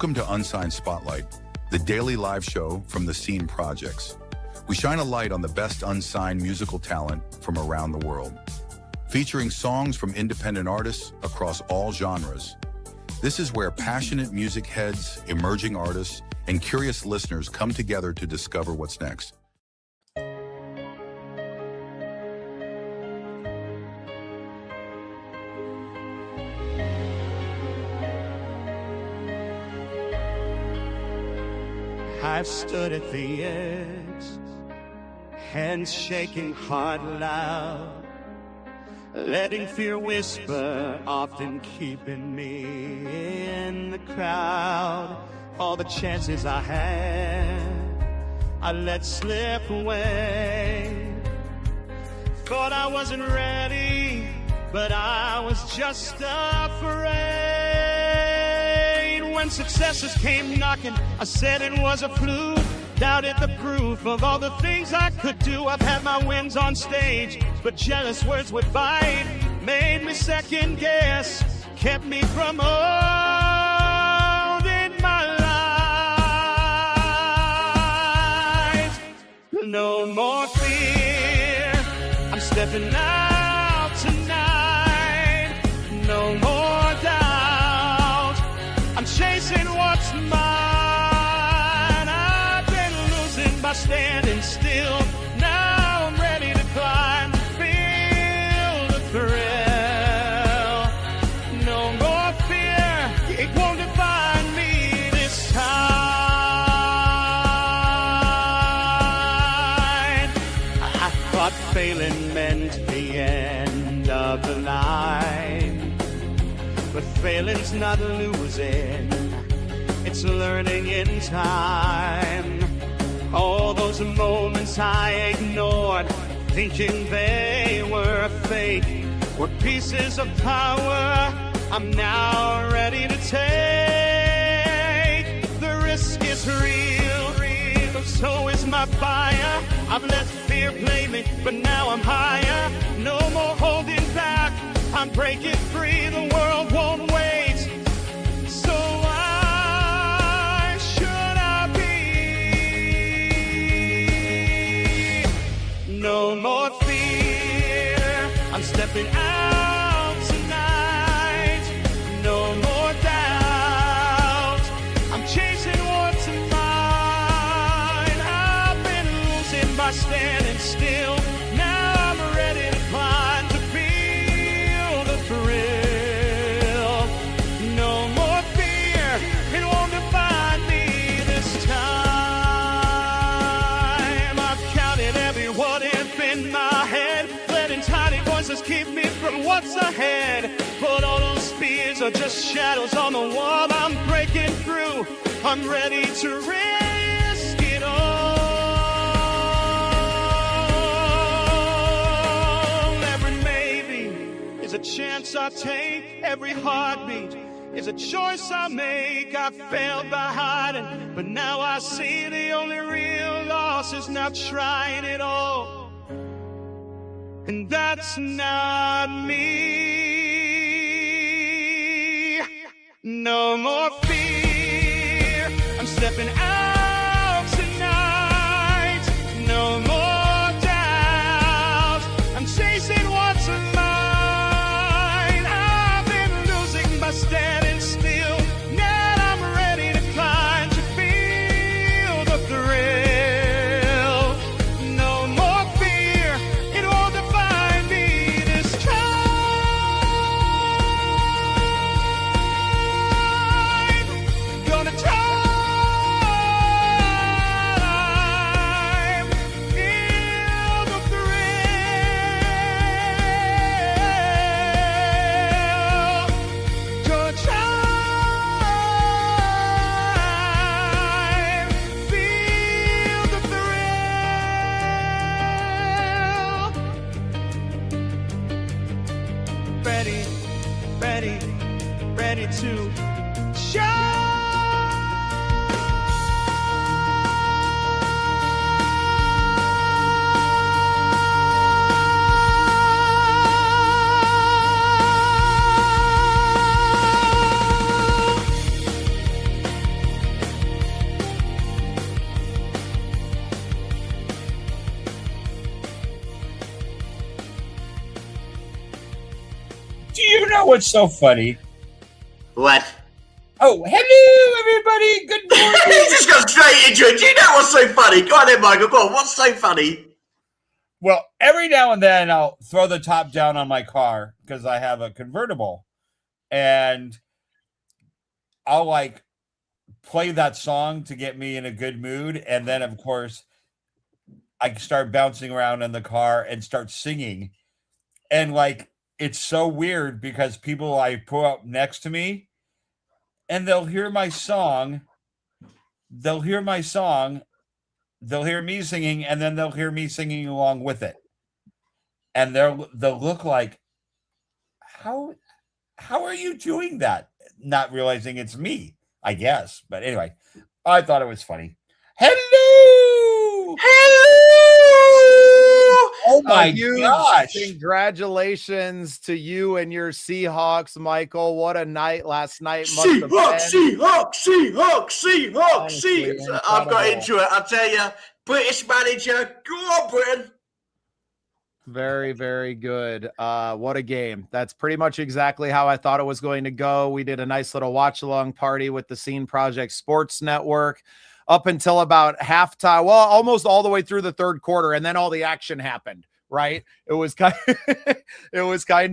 Welcome to Unsigned Spotlight, the daily live show from the Scene Projects. We shine a light on the best unsigned musical talent from around the world, featuring songs from independent artists across all genres. This is where passionate music heads, emerging artists, and curious listeners come together to discover what's next. I've stood at the edge, hands shaking, heart loud, letting fear whisper, often keeping me in the crowd. All the chances I had, I let slip away. Thought I wasn't ready, but I was just afraid. When successes came knocking, I said it was a fluke. Doubted the proof of all the things I could do. I've had my wins on stage, but jealous words would bite. Made me second guess, kept me from owning my life. No more fear, I'm stepping out tonight. No more doubt, I'm chasing what's mine. I've been losing by standing still. Now I'm ready to climb, feel the thrill. No more fear, it won't define me this time. I thought failing meant the end of the line, but failing's not losing, it's learning in time. All those moments I ignored, thinking they were fake, were pieces of power I'm now ready to take. The risk is real, so is my fire. I've let fear play me, but now I'm higher. No more holding back, I'm breaking free. The world won't wait, so why should I be? No more fear, I'm stepping out tonight. No more doubt, I'm chasing what's mine. I've been losing by standing still. Now I'm ready to climb, to feel the thrill. No more fear, it won't define me this time. I've counted every what if in my head, letting tiny voices keep me from what's ahead. But all those fears are just shadows on the wall. I'm breaking through, I'm ready to risk it all. Every maybe is a chance I take. Every heartbeat is a choice I make. I failed by hiding, but now I see the only real loss is not trying it all. And that's not me. No more fear, I'm stepping out tonight. No more doubt, I'm chasing what's mine. I've been losing by standing still. Now I'm ready to climb, to feel the thrill. No more fear, it won't define me this time. Gonna try what's so funny? What? Oh, hello, everybody. Good morning. He just got straight into it. Do you know what's so funny? Go on then, Michael. Go on. What's so funny? Well, every now and then I'll throw the top down on my car because I have a convertible. And I'll like play that song to get me in a good mood. And then, of course, I start bouncing around in the car and start singing. And like, it's so weird because people I pull up next to me and they'll hear my song. They'll hear my song. They'll hear me singing, and then they'll hear me singing along with it. And they'll look like, how are you doing that? Not realizing it's me, I guess. But anyway, I thought it was funny. Hello! Oh my gosh. Congratulations to you and your Seahawks, Michael. What a night last night. Seahawks. I've got into it. I'll tell you, British manager, go on, Britain. Very, very good. What a game. That's pretty much exactly how I thought it was going to go. We did a nice little watch-along party with the Scene Project Sports Network up until about halftime. Well, almost all the way through the third quarter, and then all the action happened, right? It was kind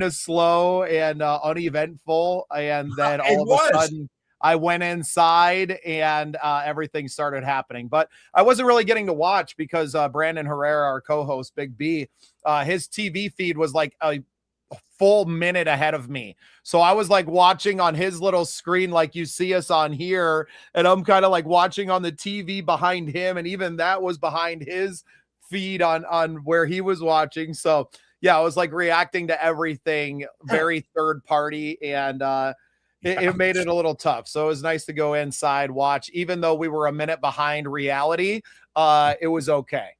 of slow and uneventful, and then all of a sudden I went inside and everything started happening. But I wasn't really getting to watch because Brandon Herrera, our co-host, Big B, his TV feed was like a full minute ahead of me. So I was like watching on his little screen like you see us on here, and I'm kind of like watching on the TV behind him, and even that was behind his feed on where he was watching. So yeah, I was like reacting to everything very third party, and it made it a little tough. So it was nice to go inside, watch, even though we were a minute behind reality. It was okay.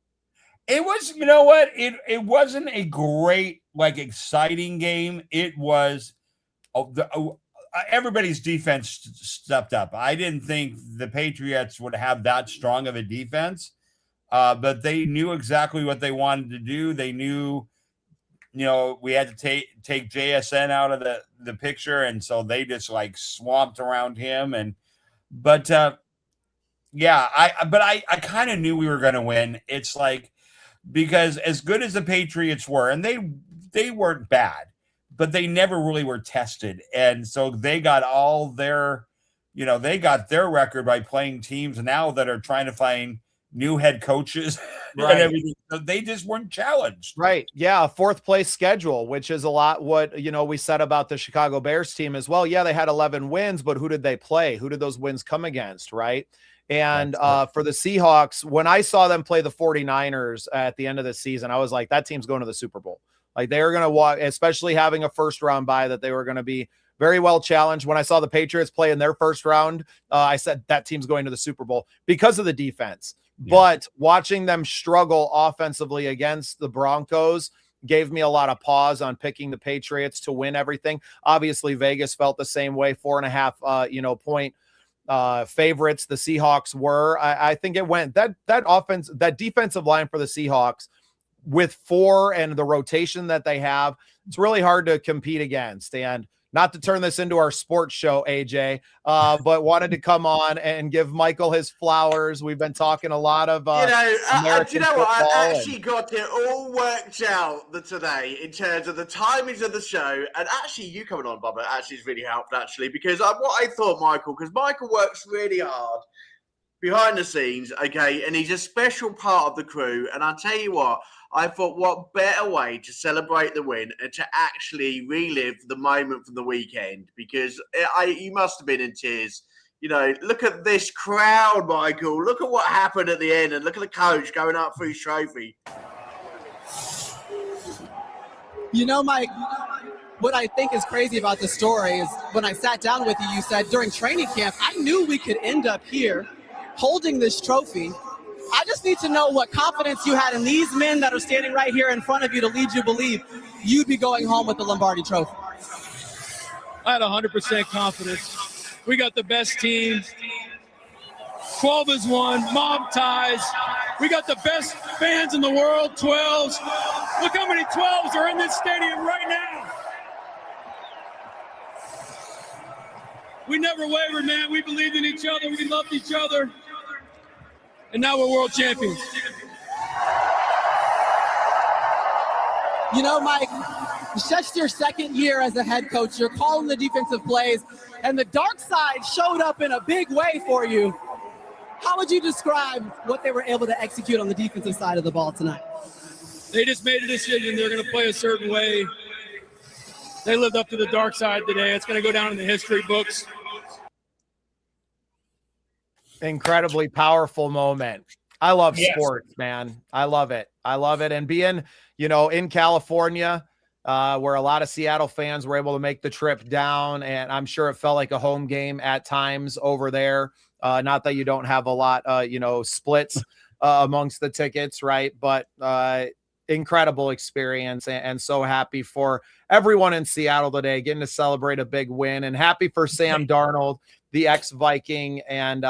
It was, you know what? It wasn't a great, like, exciting game. It was everybody's defense stepped up. I didn't think the Patriots would have that strong of a defense, but they knew exactly what they wanted to do. They knew, you know, we had to take JSN out of the picture, and so they just like swamped around him. But I kind of knew we were going to win. It's like, because as good as the Patriots were, and they weren't bad, but they never really were tested. And so they got all their, you know, they got their record by playing teams now that are trying to find new head coaches and everything. So they just weren't challenged. Right. Yeah. A fourth place schedule, which is a lot what, you know, we said about the Chicago Bears team as well. Yeah, they had 11 wins, but who did they play? Who did those wins come against? Right. And for the Seahawks, when I saw them play the 49ers at the end of the season, I was like, that team's going to the Super Bowl. Like, they are going to walk, especially having a first round bye, that they were going to be very well challenged. When I saw the Patriots play in their first round, I said that team's going to the Super Bowl because of the defense. Yeah. But watching them struggle offensively against the Broncos gave me a lot of pause on picking the Patriots to win everything. Obviously, Vegas felt the same way, 4.5 point favorites the Seahawks were. I think it went that defensive line for the Seahawks with 4 and the rotation that they have, it's really hard to compete against. And not to turn this into our sports show, AJ, but wanted to come on and give Michael his flowers. We've been talking a lot of, American football. I actually got it all worked out today in terms of the timings of the show. And actually, you coming on, Bob, actually has really helped, actually, because what I thought, Michael, because Michael works really hard behind the scenes, okay, and he's a special part of the crew. And I'll tell you what, I thought, what better way to celebrate the win and to actually relive the moment from the weekend, because you must have been in tears. You know, look at this crowd, Michael. Look at what happened at the end, and look at the coach going up for his trophy. You know, Mike, what I think is crazy about this story is when I sat down with you, you said during training camp, I knew we could end up here holding this trophy. I just need to know what confidence you had in these men that are standing right here in front of you to lead you believe you'd be going home with the Lombardi Trophy. I had 100% confidence. We got the best team. 12 is one, mob ties. We got the best fans in the world, 12s. Look how many 12s are in this stadium right now. We never wavered, man. We believed in each other. We loved each other. And now we're world champions. You know, Mike, it's just your second year as a head coach. You're calling the defensive plays, and the dark side showed up in a big way for you. How would you describe what they were able to execute on the defensive side of the ball tonight? They just made a decision. They're going to play a certain way. They lived up to the dark side today. It's going to go down in the history books. Incredibly powerful moment. I love Yes. sports, man. I love it. I love it. And being, in California, where a lot of Seattle fans were able to make the trip down, and I'm sure it felt like a home game at times over there. Not that you don't have a lot, splits amongst the tickets, right? But incredible experience, and so happy for everyone in Seattle today, getting to celebrate a big win, and happy for Sam Darnold, the ex-Viking, and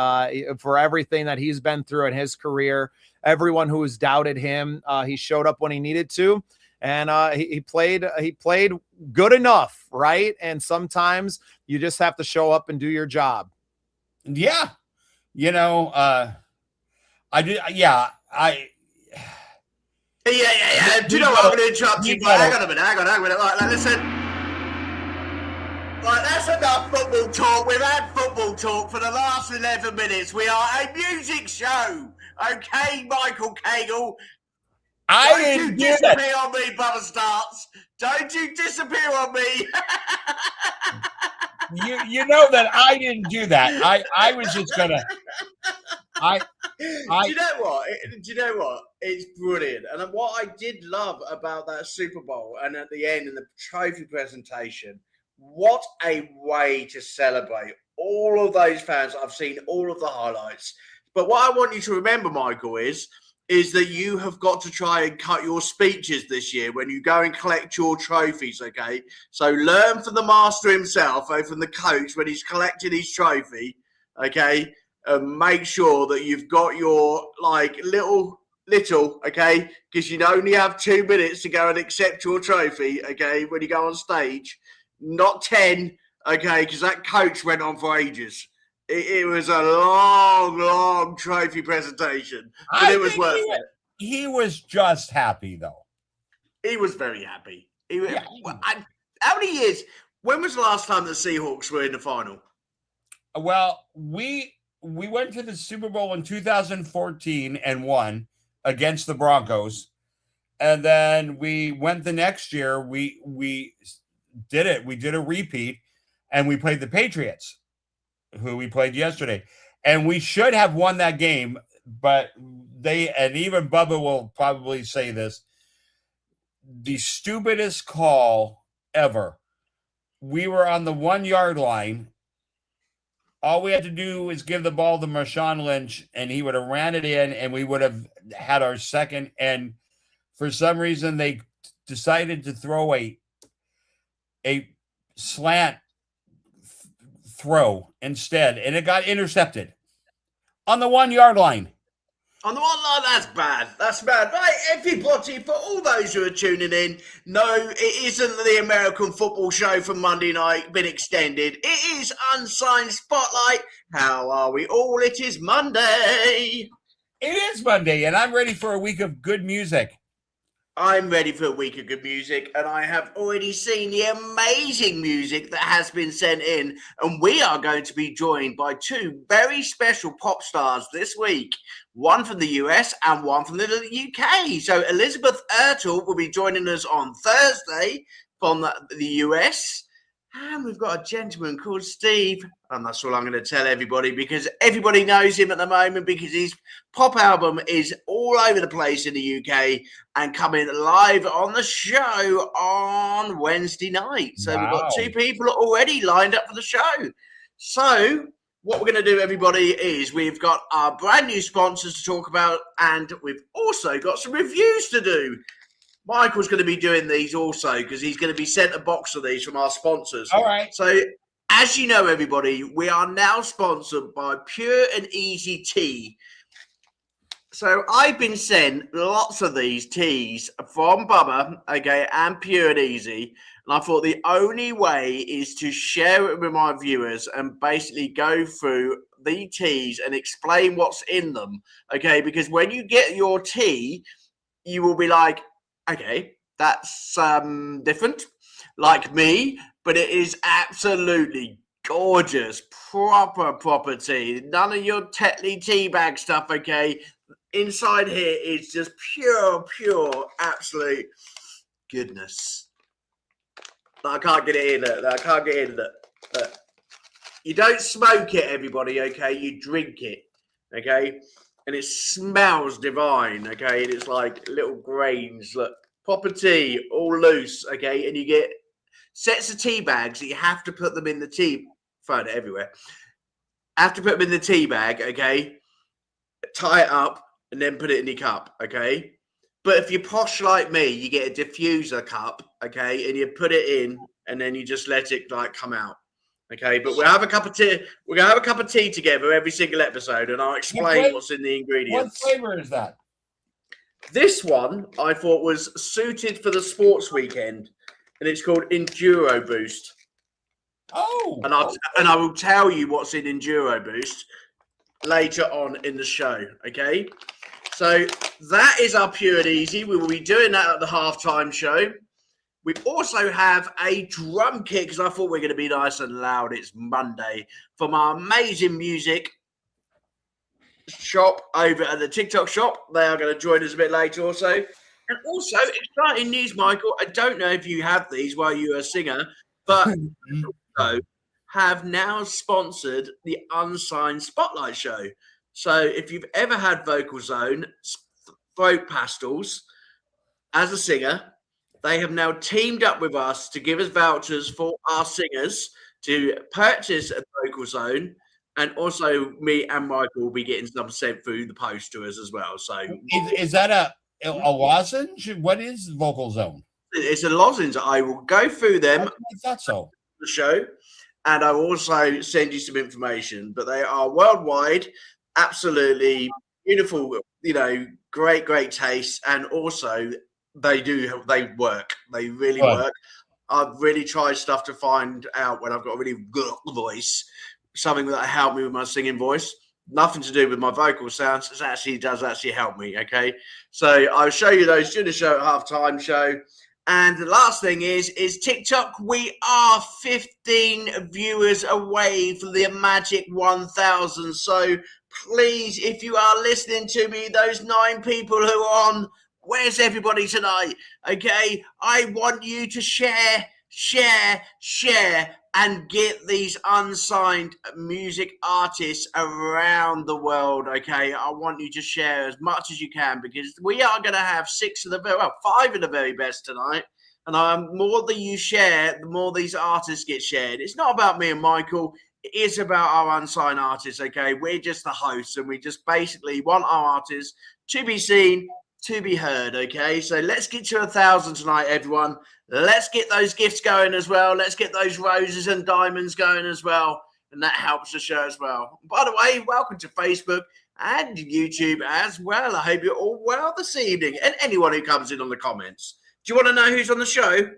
for everything that he's been through in his career. Everyone who has doubted him, he showed up when he needed to, and he played good enough, right? And sometimes you just have to show up and do your job. Yeah. I did. Yeah. Yeah. Do you know what? I'm going to interrupt you, but hang on a minute. Like, listen. Like, that's enough football talk. We've had football talk for the last 11 minutes. We are a music show. Okay, Michael Cagle. Don't you disappear on me, Bubba Starts. Don't you disappear on me. You know that I didn't do that. I was just gonna. Do you know what? It's brilliant. And what I did love about that Super Bowl, and at the end in the trophy presentation, what a way to celebrate all of those fans. I've seen all of the highlights. But what I want you to remember, Michael, is that you have got to try and cut your speeches this year when you go and collect your trophies, okay? So learn from the master himself, from the coach when he's collecting his trophy, okay? And make sure that you've got your, little, okay? Because you only have 2 minutes to go and accept your trophy, okay, when you go on stage. Not 10, okay, because that coach went on for ages. It was a long trophy presentation, but it was worth it. He was just happy, though. He was very happy. How many years? When was the last time the Seahawks were in the final? Well, we went to the Super Bowl in 2014 and won against the Broncos, and then we went the next year. We did it. We did a repeat, and we played the Patriots, who we played yesterday, and we should have won that game, but and even Bubba will probably say this, the stupidest call ever. We were on the 1 yard line. All we had to do was give the ball to Marshawn Lynch, and he would have ran it in, and we would have had our second. And for some reason, they decided to throw a slant throw instead, and it got intercepted on the 1 yard line. On the 1 line, that's bad. That's bad. Right, everybody, for all those who are tuning in, no, it isn't the American football show from Monday night been extended. It is Unsigned Spotlight. How are we all? It is Monday. It is Monday, and I'm ready for a week of good music. I'm ready for a week of good music, and I have already seen the amazing music that has been sent in, and we are going to be joined by 2 very special pop stars this week, one from the US and one from the UK. So Elizabeth Ertel will be joining us on Thursday from the US, and we've got a gentleman called Steve, and that's all I'm going to tell everybody, because everybody knows him at the moment, because his pop album is all over the place in the UK and coming live on the show on Wednesday night. So We've got 2 people already lined up for the show. So what we're going to do, everybody, is we've got our brand new sponsors to talk about, and we've also got some reviews to do. Michael's going to be doing these also, because he's going to be sent a box of these from our sponsors. All right. So, as you know, everybody, we are now sponsored by Pure and Easy Tea. So I've been sent lots of these teas from Bubba, okay, and Pure and Easy. And I thought the only way is to share it with my viewers and basically go through the teas and explain what's in them, okay? Because when you get your tea, you will be like, okay, that's different, like me, but it is absolutely gorgeous, proper tea. None of your Tetley tea bag stuff, okay? Inside here is just pure, absolute goodness. I can't get it in it. I can't get it in it. You don't smoke it, everybody, okay? You drink it, okay? And it smells divine, okay? And it's like little grains, look, proper tea, all loose, okay? And you get sets of tea bags that you have to put them in the tea. Find it everywhere. Have to put them in the tea bag, okay? Tie it up and then put it in your cup, okay? But if you're posh like me, you get a diffuser cup, okay? And you put it in and then you just let it like come out. Okay, but we'll have a cup of tea. We're gonna have a cup of tea together every single episode, and I'll explain what's in the ingredients. What flavor is that? This one I thought was suited for the sports weekend, and it's called Enduro Boost. Oh, and I will tell you what's in Enduro Boost later on in the show. Okay, so that is our Pure and Easy. We will be doing that at the halftime show. We also have a drum kit because I thought we are going to be nice and loud. It's Monday from our amazing music shop over at the TikTok shop. They are going to join us a bit later also. And also, exciting news, Michael. I don't know if you have these while you're a singer, but also have now sponsored the Unsigned Spotlight Show. So if you've ever had Vocal Zone, throat pastels as a singer, they have now teamed up with us to give us vouchers for our singers to purchase a Vocal Zone, and also me and Michael will be getting some sent through the post to us as well. So, is that a lozenge? What is Vocal Zone? It's a lozenge. I will go through them. I thought so. The show, and I will also send you some information. But they are worldwide, absolutely beautiful. You know, great taste, and also. They work. They really work. I've really tried stuff to find out when I've got a really good voice, something that helped me with my singing voice. Nothing to do with my vocal sounds. It does actually help me. Okay, so I'll show you those during the show at halftime show. And the last thing is TikTok. We are 15 viewers away from the magic 1,000. So please, if you are listening to me, those 9 people who are on. Where's everybody tonight? Okay, I want you to share, and get these unsigned music artists around the world. Okay, I want you to share as much as you can because we are going to have 5 of the very best tonight. And the more that you share, the more these artists get shared. It's not about me and Michael. It is about our unsigned artists. Okay, we're just the hosts, and we just basically want our artists to be seen, to be heard. Okay, so let's get to 1,000 tonight, everyone. Let's get those gifts going as well. Let's get those roses and diamonds going as well, and that helps the show as well. By the way, welcome to Facebook and YouTube as well. I hope you're all well this evening, and anyone who comes in on the comments. Do you want to know who's on the show?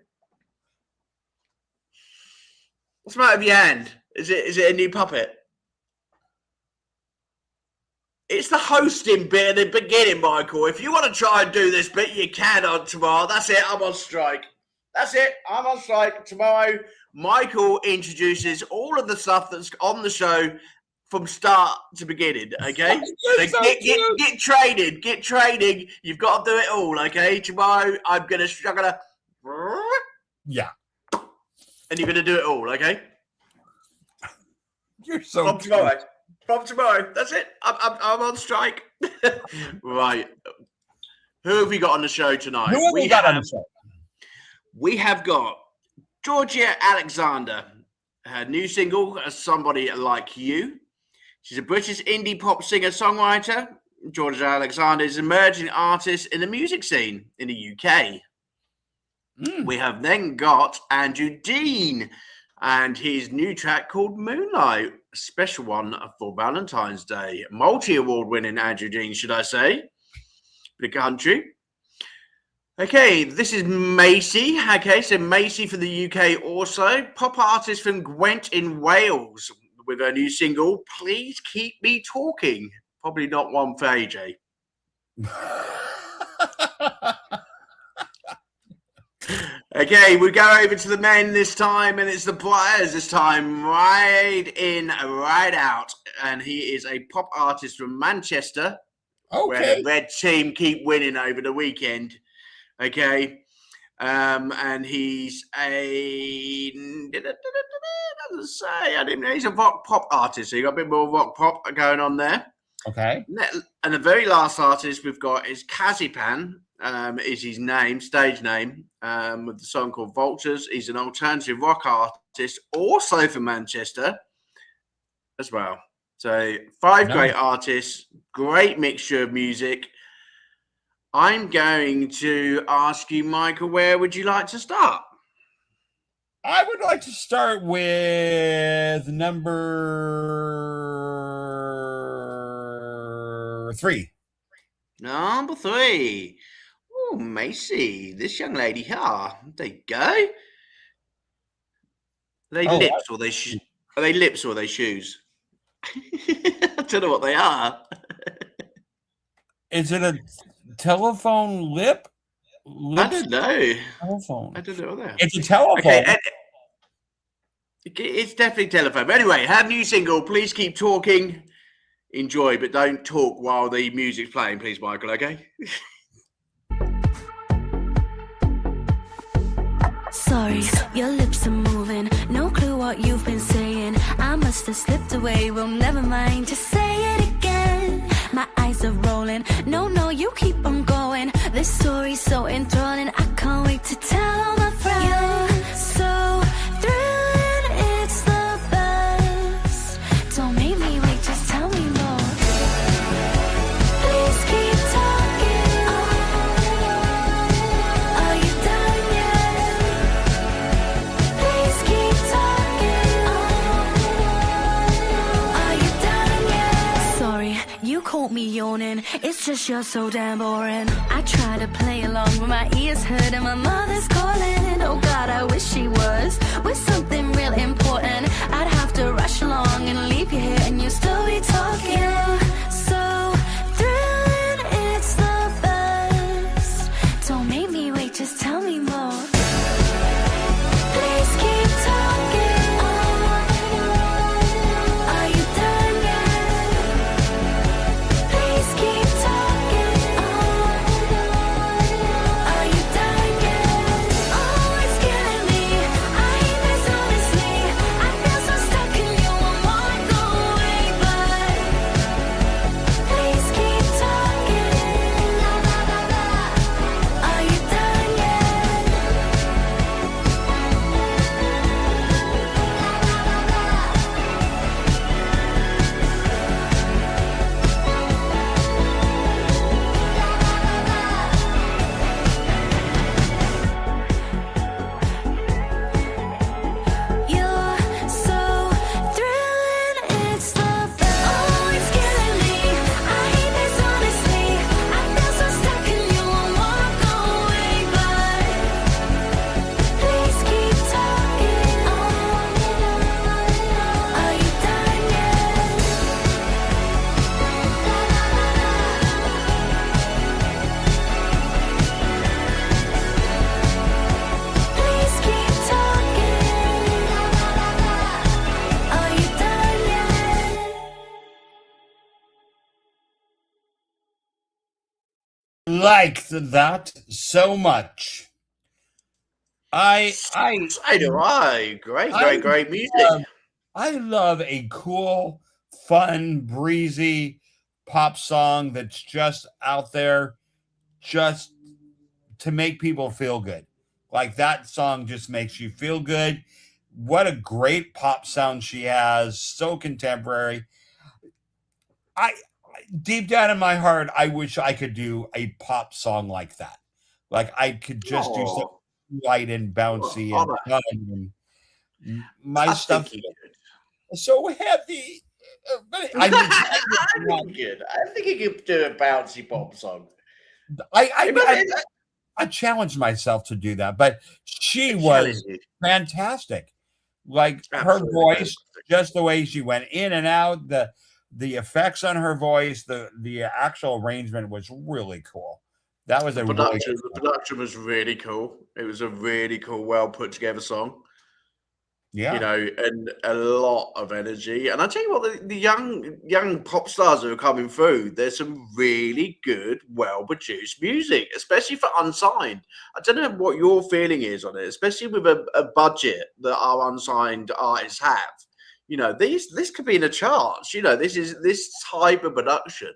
What's the matter with your hand? Is it a new puppet? It's the hosting bit at the beginning, Michael. If you want to try and do this bit, you can on tomorrow. That's it. I'm on strike. That's it. I'm on strike. Tomorrow, Michael introduces all of the stuff that's on the show from start to beginning, okay? So get training. Get training. You've got to do it all, okay? Tomorrow, I'm gonna. Yeah. And you're going to do it all, okay? You're so From tomorrow. From tomorrow. That's it. I'm on strike. Right. Who have we got on the show tonight? Who have we got on the show? We have got Georgia Alexander. Her new single, Somebody Like You. She's a British indie pop singer-songwriter. Georgia Alexander is an emerging artist in the music scene in the UK. We have then got Andrew Dean and his new track called Moonlight. a special one for Valentine's Day. Multi-award winning Andrew Dean, should I say, for the country. Okay, this is Macy. Okay, so Macy for the UK also. Pop artist from Gwent in Wales with her new single, Please Keep Me Talking. Probably not one for AJ. Okay, we go over to the men this time, and it's the players this time. Right in, right out. And he is a pop artist from Manchester, where the red team keep winning over the weekend. Okay. And he's a doesn't say, I didn't know he's a rock pop artist, so you got a bit more rock pop going on there. Okay. And the very last artist we've got is Kazipan, is his name, stage name, with the song called Vultures. He's an alternative rock artist, also from Manchester as well. So 5 great artists, great mixture of music. I'm going to ask you, Michael, where would you like to start? I would like to start with number 3. Number 3. Oh, Macy, this young lady here. There you go. Are they lips or they are they lips or are they shoes? I don't know what they are. Is it a telephone lip? I don't know. Telephone. I don't know what they are. It's a telephone. Okay, it's definitely telephone. But anyway, her new single, Please Keep Talking. Enjoy, but don't talk while the music's playing, please, Michael, okay? Sorry, your lips are moving. No clue what you've been saying. I must have slipped away. Well, never mind. Just say it again. My eyes are rolling. No, you keep on going. This story's so enthralling. I can't wait to tell all my friends. You're so thrilling. It's the best. Don't make me wait. Just tell me more. Please keep talking. Are you done yet? Please keep talking. Are you done yet? Sorry, you caught me yawning. It's just you're so damn boring. I try to play along with my ears hurt and my mother's calling. Oh God, I wish she was with something real important. I'd have to rush along and leave you here and you'll still be talking. You're so thrilling, it's the best. Don't make me wait, just tell me more. Please keep talking. Are you done yet? Please keep talking. Are you done yet? Oh, it's killing me. I hate this honestly. I feel so stuck in you. I won't go away, but please keep talking. Are you done yet? You're so thrilling, it's the best. Oh, it's killing me. I hate this honestly. I feel so stuck in you. I won't go away, but please keep talking. Are you done yet? Please keep talking. Are you done yet? Like that so much. So do I. Great music. I love a cool, fun, breezy pop song that's just out there just to make people feel good. Like that song just makes you feel good. What a great pop sound she has. So contemporary. I deep down in my heart, I wish I could do a pop song like that. Like I could just do something light and bouncy and fun. And my I stuff. think you could. so heavy. But I mean, Good. I think he could do a bouncy pop song. I challenged myself to do that, but she was fantastic. Like her voice, just the way she went in and out, the effects on her voice, the actual arrangement was really cool. That was the production was really cool. It was a really cool, well put together song. Yeah, you know, and a lot of energy. And I tell you what, the young pop stars who are coming through, there's some really good, well produced music, especially for Unsigned. I don't know what your feeling is on it, especially with a budget that our Unsigned artists have. You know, this could be in the charts. You know, this type of production.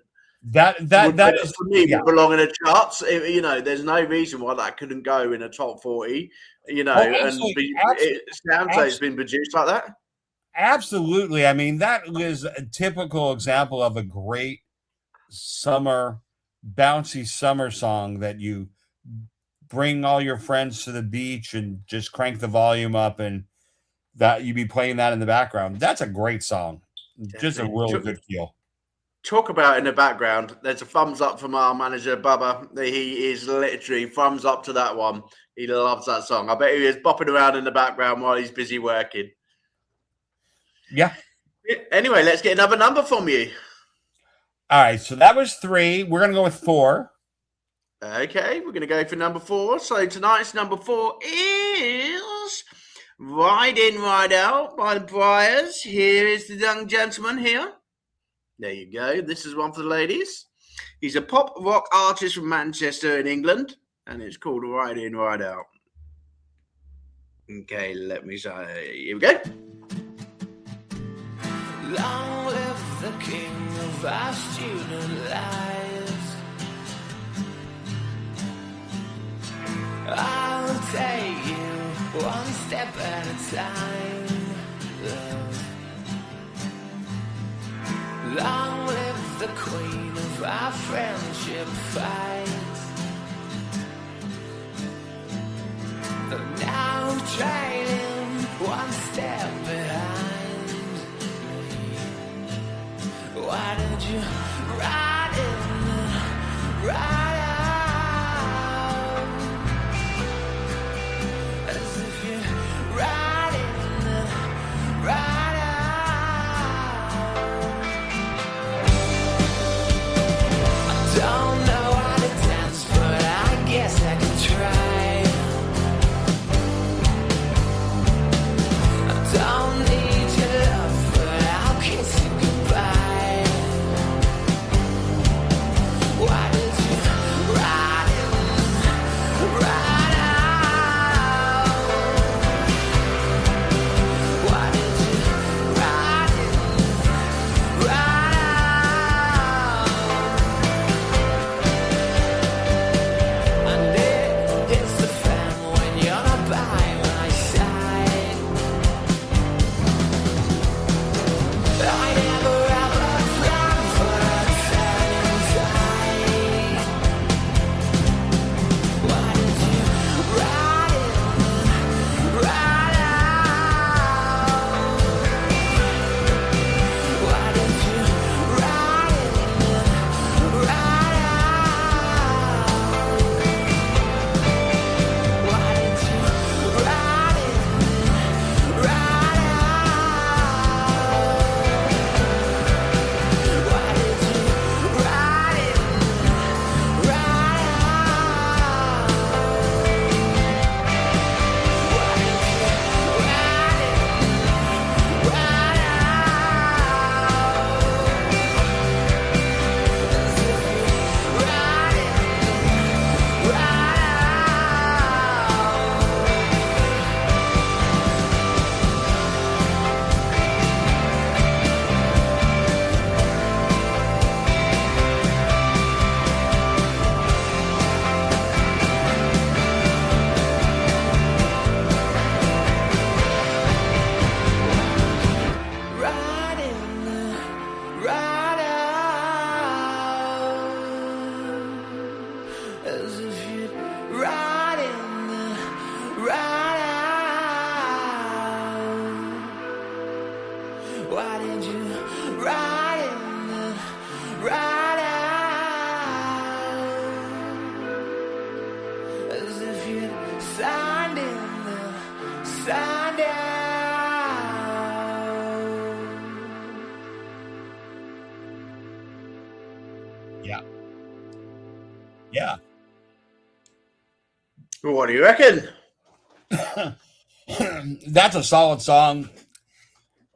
That is for me would belong in the charts. You know, there's no reason why that couldn't go in a top 40. You know, it sounds like it's been produced like that. Absolutely. I mean, that is a typical example of a great bouncy summer song that you bring all your friends to the beach and just crank the volume up, and that you be playing that in the background. That's a great song. Just a really good feel. Talk about in the background. There's a thumbs up from our manager, Bubba. He is literally thumbs up to that one. He loves that song. I bet he is bopping around in the background while he's busy working. Yeah. Anyway, let's get another number from you. All right. So that was 3. We're going to go with 4. Okay. We're going to go for number 4. So tonight's number 4 is Ride In, Ride Out by the Briars. Here is the young gentleman here. There you go. This is one for the ladies. He's a pop rock artist from Manchester in England, and it's called Ride In, Ride Out. Okay, let me say, here we go. Long live the king of our student lives. I'll take you one step at a time, love. Long live the queen of our friendship fight. But now trailing one step behind me. Why did you ride in, ride out? As if you ride in, ride out. Don't know how to dance, but I guess I can try. I don't need your love, but I'll kiss you goodbye. Yeah. Yeah. What do you reckon? That's a solid song.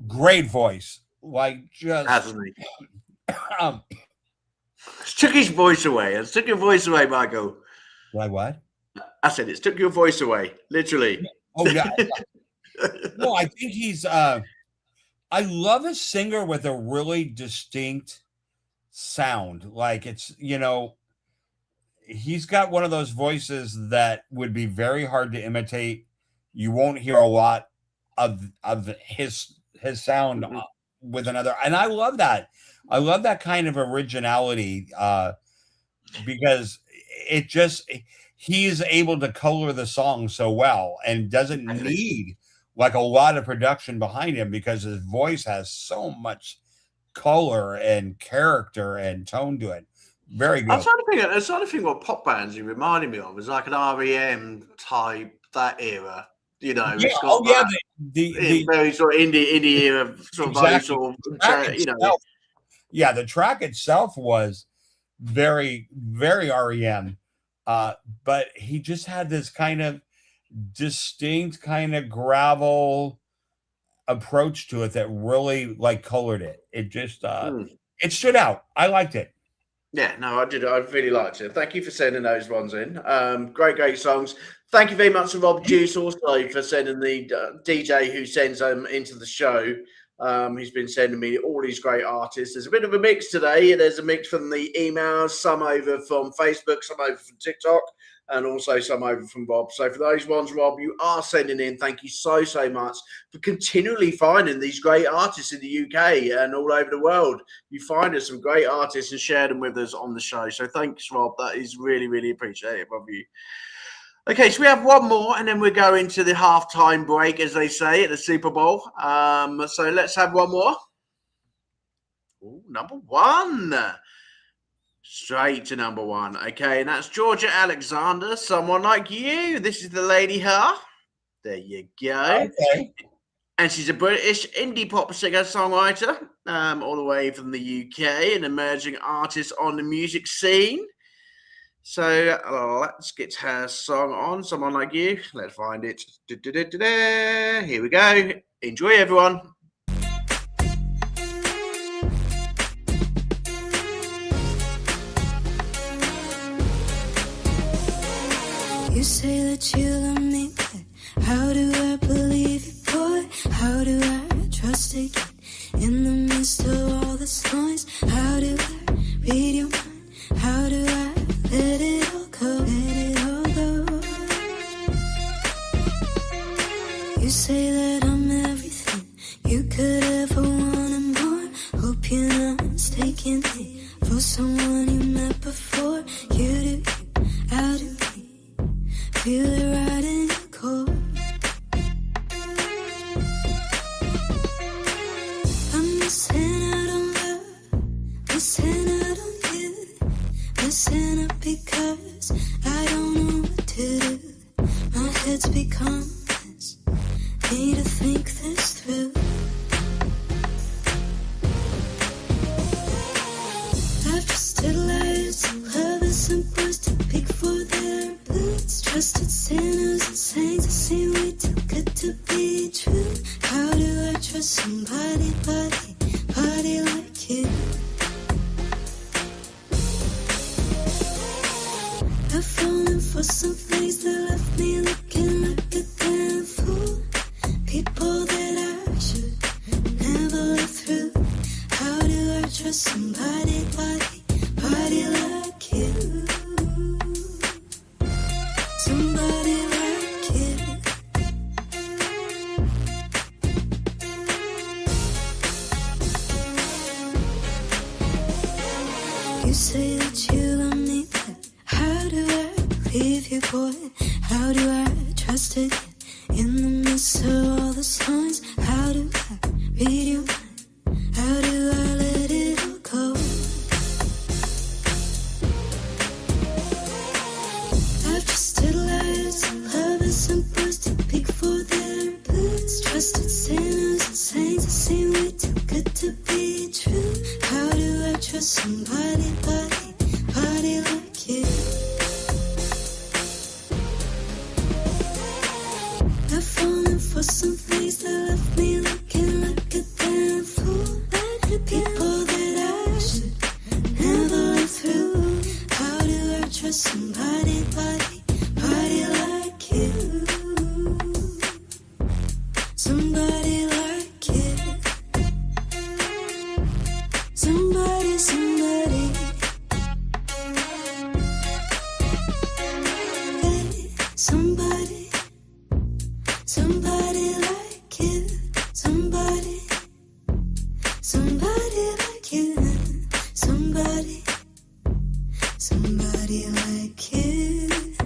Great voice. Like just Hasn't he? um, It's took his voice away. It's took your voice away, Michael. like what? I said it's took your voice away, literally. Oh yeah. No, I think he's I love a singer with a really distinct sound. Like it's, he's got one of those voices that would be very hard to imitate. You won't hear a lot of his sound with another, and I love that. I love that kind of originality because he's able to color the song so well and doesn't need like a lot of production behind him because his voice has so much color and character and tone to it. Very good. I'm trying to think what pop bands he reminded me of. It was like an REM type, that era. Yeah. It's got The very sort of indie era, sort of, exactly. Yeah, the track itself was very, very REM, but he just had this kind of distinct kind of gravel approach to it that really like colored it. It just it stood out. I liked it. Yeah, no, I did. I really liked it. Thank you for sending those ones in. Great songs. Thank you very much to Rob Juice also for sending the DJ who sends them into the show. He's been sending me all these great artists. There's a bit of a mix today. There's a mix from the emails, some over from Facebook, some over from TikTok, and also some over from Rob. So for those ones, Rob, you are sending in, thank you so much for continually finding these great artists in the UK and all over the world. You find us some great artists and share them with us on the show. So thanks, Rob. That is really, really appreciated of you. Okay, so we have one more, and then we go into the halftime break, as they say, at the Super Bowl. So let's have one more. Ooh, number one. Straight to number one. Okay, and that's Georgia Alexander, Someone Like You. This is the lady her. There you go. Okay. And she's a British indie pop singer-songwriter, all the way from the UK, an emerging artist on the music scene. So let's get her song on, Someone Like You. Let's find it. Here we go. Enjoy, everyone. You say that you love me, but how do I believe you, boy? How do I trust again in the midst of all this noise? How do I read your mind? How do I let it all go? Let it all go. You say that I'm everything you could ever want and more. Hope you're not mistaken me for someone you met before. You do, how do we feel it right in your core? I'm missing out on love, missing out on you, missing out because I don't know what to do. My head's become a mess, need to think this through. I've trusted liars, lovers and boys to pick for their boots. Trusted sinners and saints that seem way too good to be true. How do I trust somebody like you? I've fallen for some things that left me looking like a damn fool. People that I should never let through. How do I trust somebody like you? Somebody like you. You say that you love me, but how do I believe you, boy? How do I trust it in the midst of all the signs? How do I read your mind? How do I let it all go? I've trusted liars, lovers and boys to pick for their boots. Trusted sinners and saints that seem way too good to be true. How do I trust somebody Somebody like it.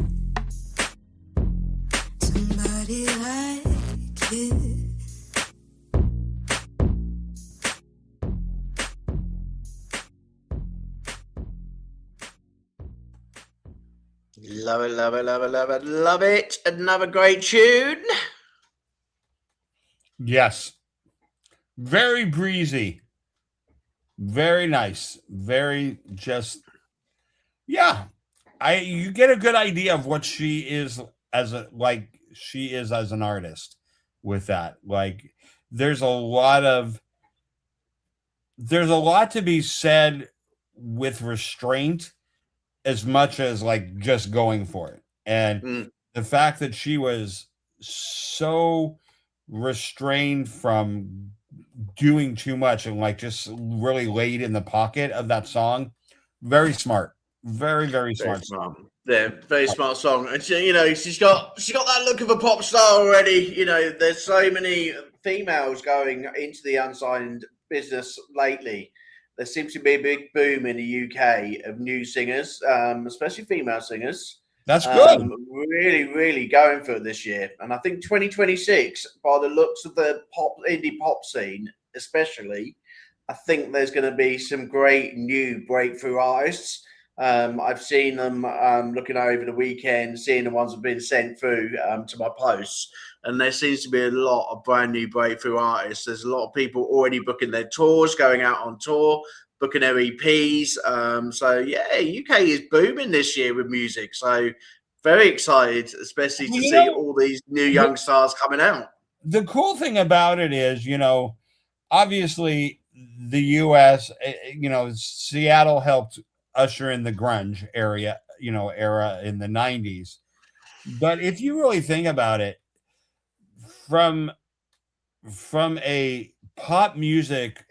Somebody like it. Love it, love it, love it, love it, love it. Another great tune. Yes. Very breezy. Very nice. Very just, yeah. You get a good idea of what she is as an artist with that. Like there's a lot to be said with restraint as much as like just going for it. And the fact that she was so restrained from doing too much and like just really laid in the pocket of that song, very smart. Very, very smart. Yeah, very smart song. And she, she's got that look of a pop star already. There's so many females going into the unsigned business lately. There seems to be a big boom in the UK of new singers, especially female singers. That's good. Really, really going for it this year. And I think 2026, by the looks of the indie pop scene, especially, I think there's going to be some great new breakthrough artists. I've seen them looking over the weekend, seeing the ones that have been sent through to my posts. And there seems to be a lot of brand new breakthrough artists. There's a lot of people already booking their tours, going out on tour, booking their EPs. So, yeah, UK is booming this year with music. So, very excited, especially to see all these new young stars coming out. The cool thing about it is, obviously the US, Seattle helped usher in the grunge era in the 90s. But if you really think about it, from a pop music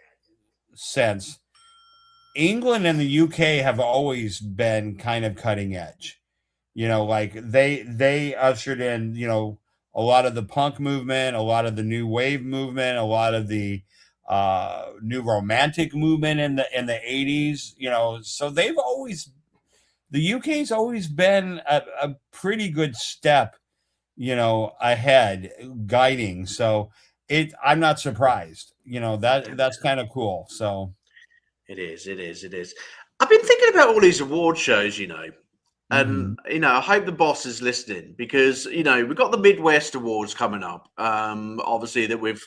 sense, England and the UK have always been kind of cutting edge. Like they ushered in, a lot of the punk movement, a lot of the new wave movement, a lot of the new romantic movement in the 80s, so the UK's always been a pretty good step, ahead guiding. So I'm not surprised, that's kind of cool. So it is. I've been thinking about all these award shows, and I hope the boss is listening because we've got the Midwest Awards coming up. Obviously that we've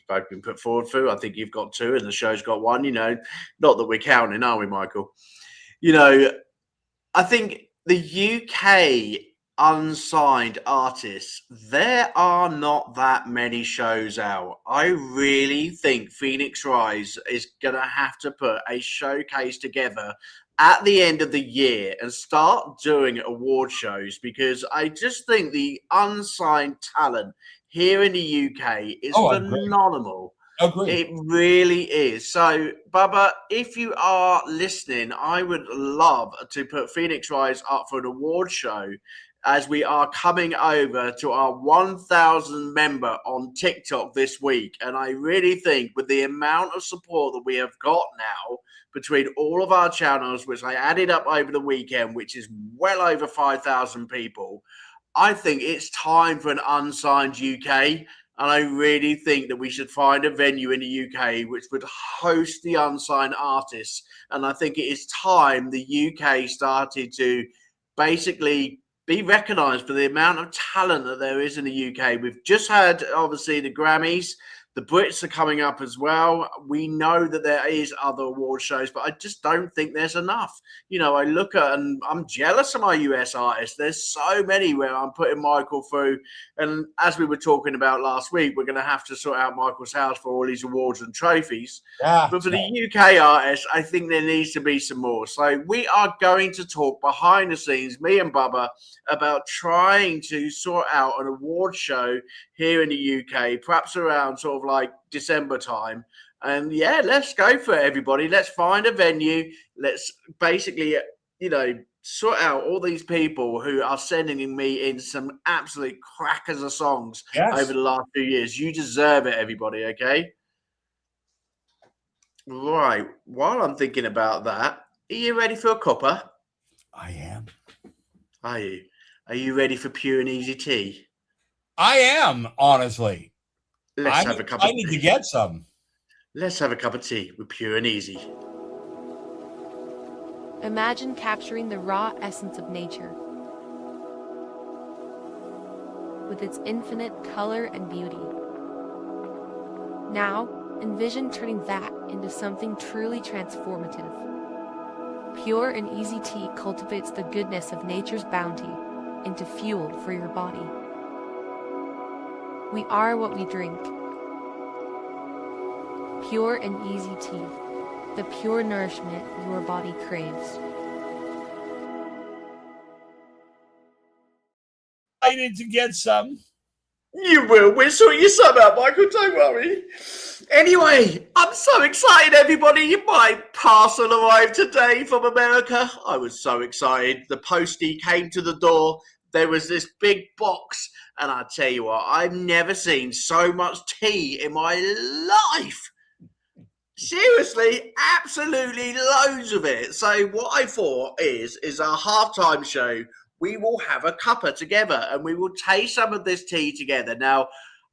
both been put forward through. I think you've got 2 and the show's got 1. Not that we're counting, are we, Michael? I think the UK unsigned artists, there are not that many shows out. I really think Phoenix Rise is gonna have to put a showcase together at the end of the year and start doing award shows because I just think the unsigned talent here in the UK is phenomenal. Agreed. It really is. So, Bubba, if you are listening, I would love to put Phoenix Rise up for an award show as we are coming over to our 1,000 member on TikTok this week. And I really think with the amount of support that we have got now between all of our channels, which I added up over the weekend, which is well over 5,000 people, I think it's time for an Unsigned UK. And I really think that we should find a venue in the UK which would host the unsigned artists. And I think it is time the UK started to basically be recognised for the amount of talent that there is in the UK. We've just had, obviously, the Grammys. The Brits are coming up as well. We know that there is other award shows, but I just don't think there's enough. I look at, and I'm jealous of my US artists. There's so many where I'm putting Michael through. And as we were talking about last week, we're going to have to sort out Michael's house for all these awards and trophies. Yeah. But for the UK artists, I think there needs to be some more. So we are going to talk behind the scenes, me and Bubba, about trying to sort out an award show here in the UK, perhaps around sort of like December time. And yeah, let's go for it, everybody. Let's find a venue. Let's basically, sort out all these people who are sending me in some absolute crackers of songs over the last 2 years. You deserve it, everybody, okay? Right. While I'm thinking about that, are you ready for a cuppa? I am. Are you? Are you ready for pure and easy tea? I am, honestly. Let's have a cup I of need tea. to get some. Let's have a cup of tea with pure and easy. Imagine capturing the raw essence of nature with its infinite color and beauty. Now, envision turning that into something truly transformative. Pure and easy tea cultivates the goodness of nature's bounty into fuel for your body. We are what we drink. Pure and easy tea, the pure nourishment your body craves. I need to get some. You will. We'll sort you some out, Michael. Don't worry. Anyway, I'm so excited, everybody. My parcel arrived today from America. I was so excited. The postie came to the door. There was this big box. And I tell you what, I've never seen so much tea in my life. Seriously, absolutely loads of it. So what I thought is our halftime show. We will have a cuppa together and we will taste some of this tea together. Now,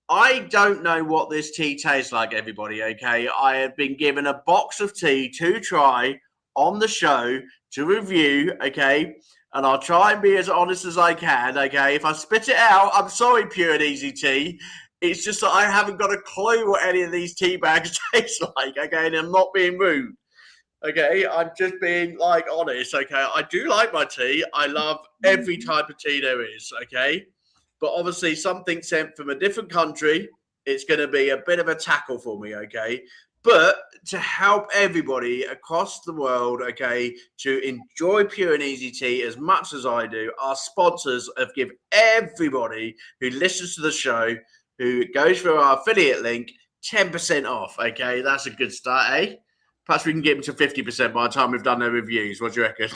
I don't know what this tea tastes like, everybody, okay? I have been given a box of tea to try on the show to review, okay? And I'll try and be as honest as I can, okay? If I spit it out, I'm sorry, Pure and Easy Tea. It's just that I haven't got a clue what any of these tea bags taste like, okay? And I'm not being rude. Okay, I'm just being like honest. Okay, I do like my tea. I love every type of tea there is. Okay, but obviously something sent from a different country, it's going to be a bit of a tackle for me. Okay, but to help everybody across the world, okay, to enjoy pure and easy tea as much as I do, our sponsors have given everybody who listens to the show, who goes through our affiliate link, 10% off. Okay, that's a good start, eh? Perhaps we can get them to 50% by the time we've done their reviews. What do you reckon?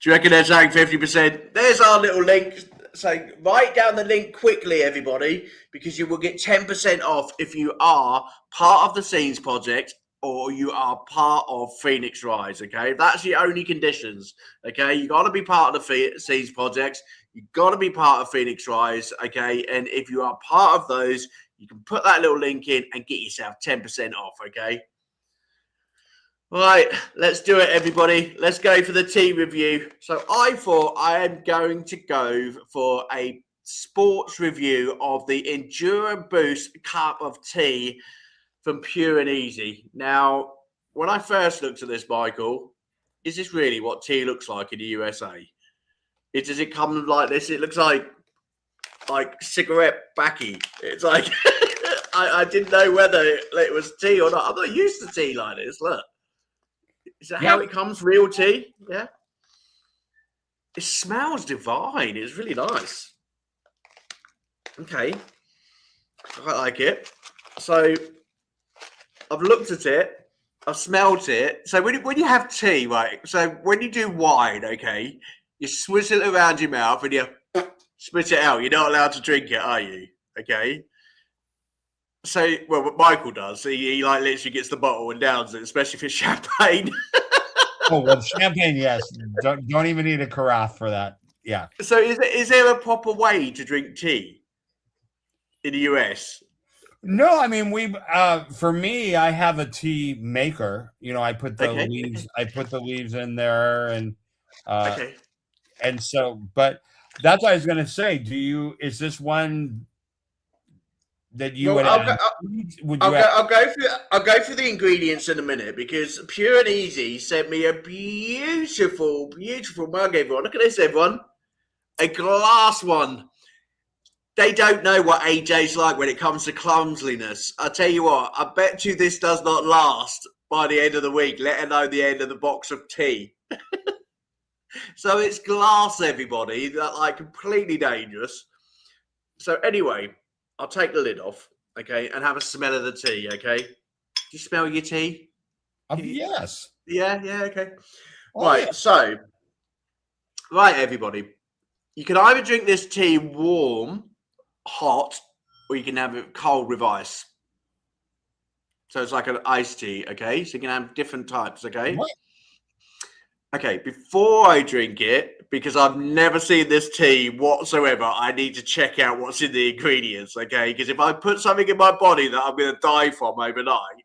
Do you reckon they're saying 50%? There's our little link. So write down the link quickly, everybody, because you will get 10% off if you are part of the Scenes Project or you are part of Phoenix Rise, okay? That's the only conditions, okay? You got to be part of the Scenes Project. You got to be part of Phoenix Rise, okay? And if you are part of those, you can put that little link in and get yourself 10% off, okay? Right, let's do it, everybody. Let's go for the tea review. So I thought I am going to go for a sports review of the Enduro Boost cup of tea from Pure and Easy. Now, when I first looked at this, Michael, is this really what tea looks like in the USA? Does it come like this? It looks like cigarette backy. It's like I didn't know whether it was tea or not. I'm not used to tea like this. Look, is that how it comes? Real tea? Yeah. It smells divine. It's really nice. Okay, I like it. So I've looked at it. I've smelled it. So when you have tea, right? So when you do wine, okay, you swizzle it around your mouth and you spit it out. You're not allowed to drink it, are you? Okay. So, well, what Michael does, he like literally gets the bottle and downs it, especially if it's champagne. Oh, well, champagne, yes. Don't even need a carafe for that. Yeah. So, is there a proper way to drink tea in the US? No, I mean for me, I have a tea maker. You know, I put the leaves. I put the leaves in there, and and so, but. That's what I was going to say. Is this one that you would add? I'll go through the ingredients in a minute because Pure and Easy sent me a beautiful, beautiful mug, everyone. Look at this, everyone. A glass one. They don't know what AJ's like when it comes to clumsiness. I tell you what, I bet you this does not last by the end of the week, let alone the end of the box of tea. So it's glass, everybody. That like completely dangerous. So anyway, I'll take the lid off, okay, and have a smell of the tea, okay? Do you smell your tea? Yes. Yeah, okay. Right, so, everybody. You can either drink this tea warm, hot, or you can have it cold with ice. So it's like an iced tea, okay? So you can have different types, okay? What? Okay, before I drink it, because I've never seen this tea whatsoever, I need to check out what's in the ingredients, okay? Because if I put something in my body that I'm going to die from overnight,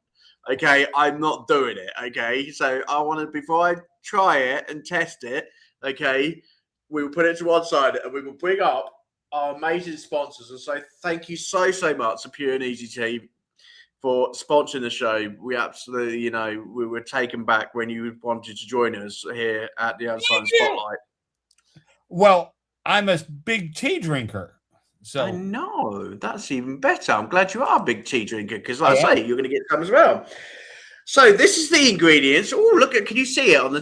okay, I'm not doing it, okay? So I want to, before I try it and test it, okay, we will put it to one side and we will bring up our amazing sponsors. And so thank you so much to Pure and Easy Tea for sponsoring the show. We absolutely, we were taken back when you wanted to join us here at the Unsigned Spotlight. Well, I'm a big tea drinker. So I know. That's even better. I'm glad you are a big tea drinker because, like I say, you're going to get some as well. So this is the ingredients. Oh, look at! Can you see it on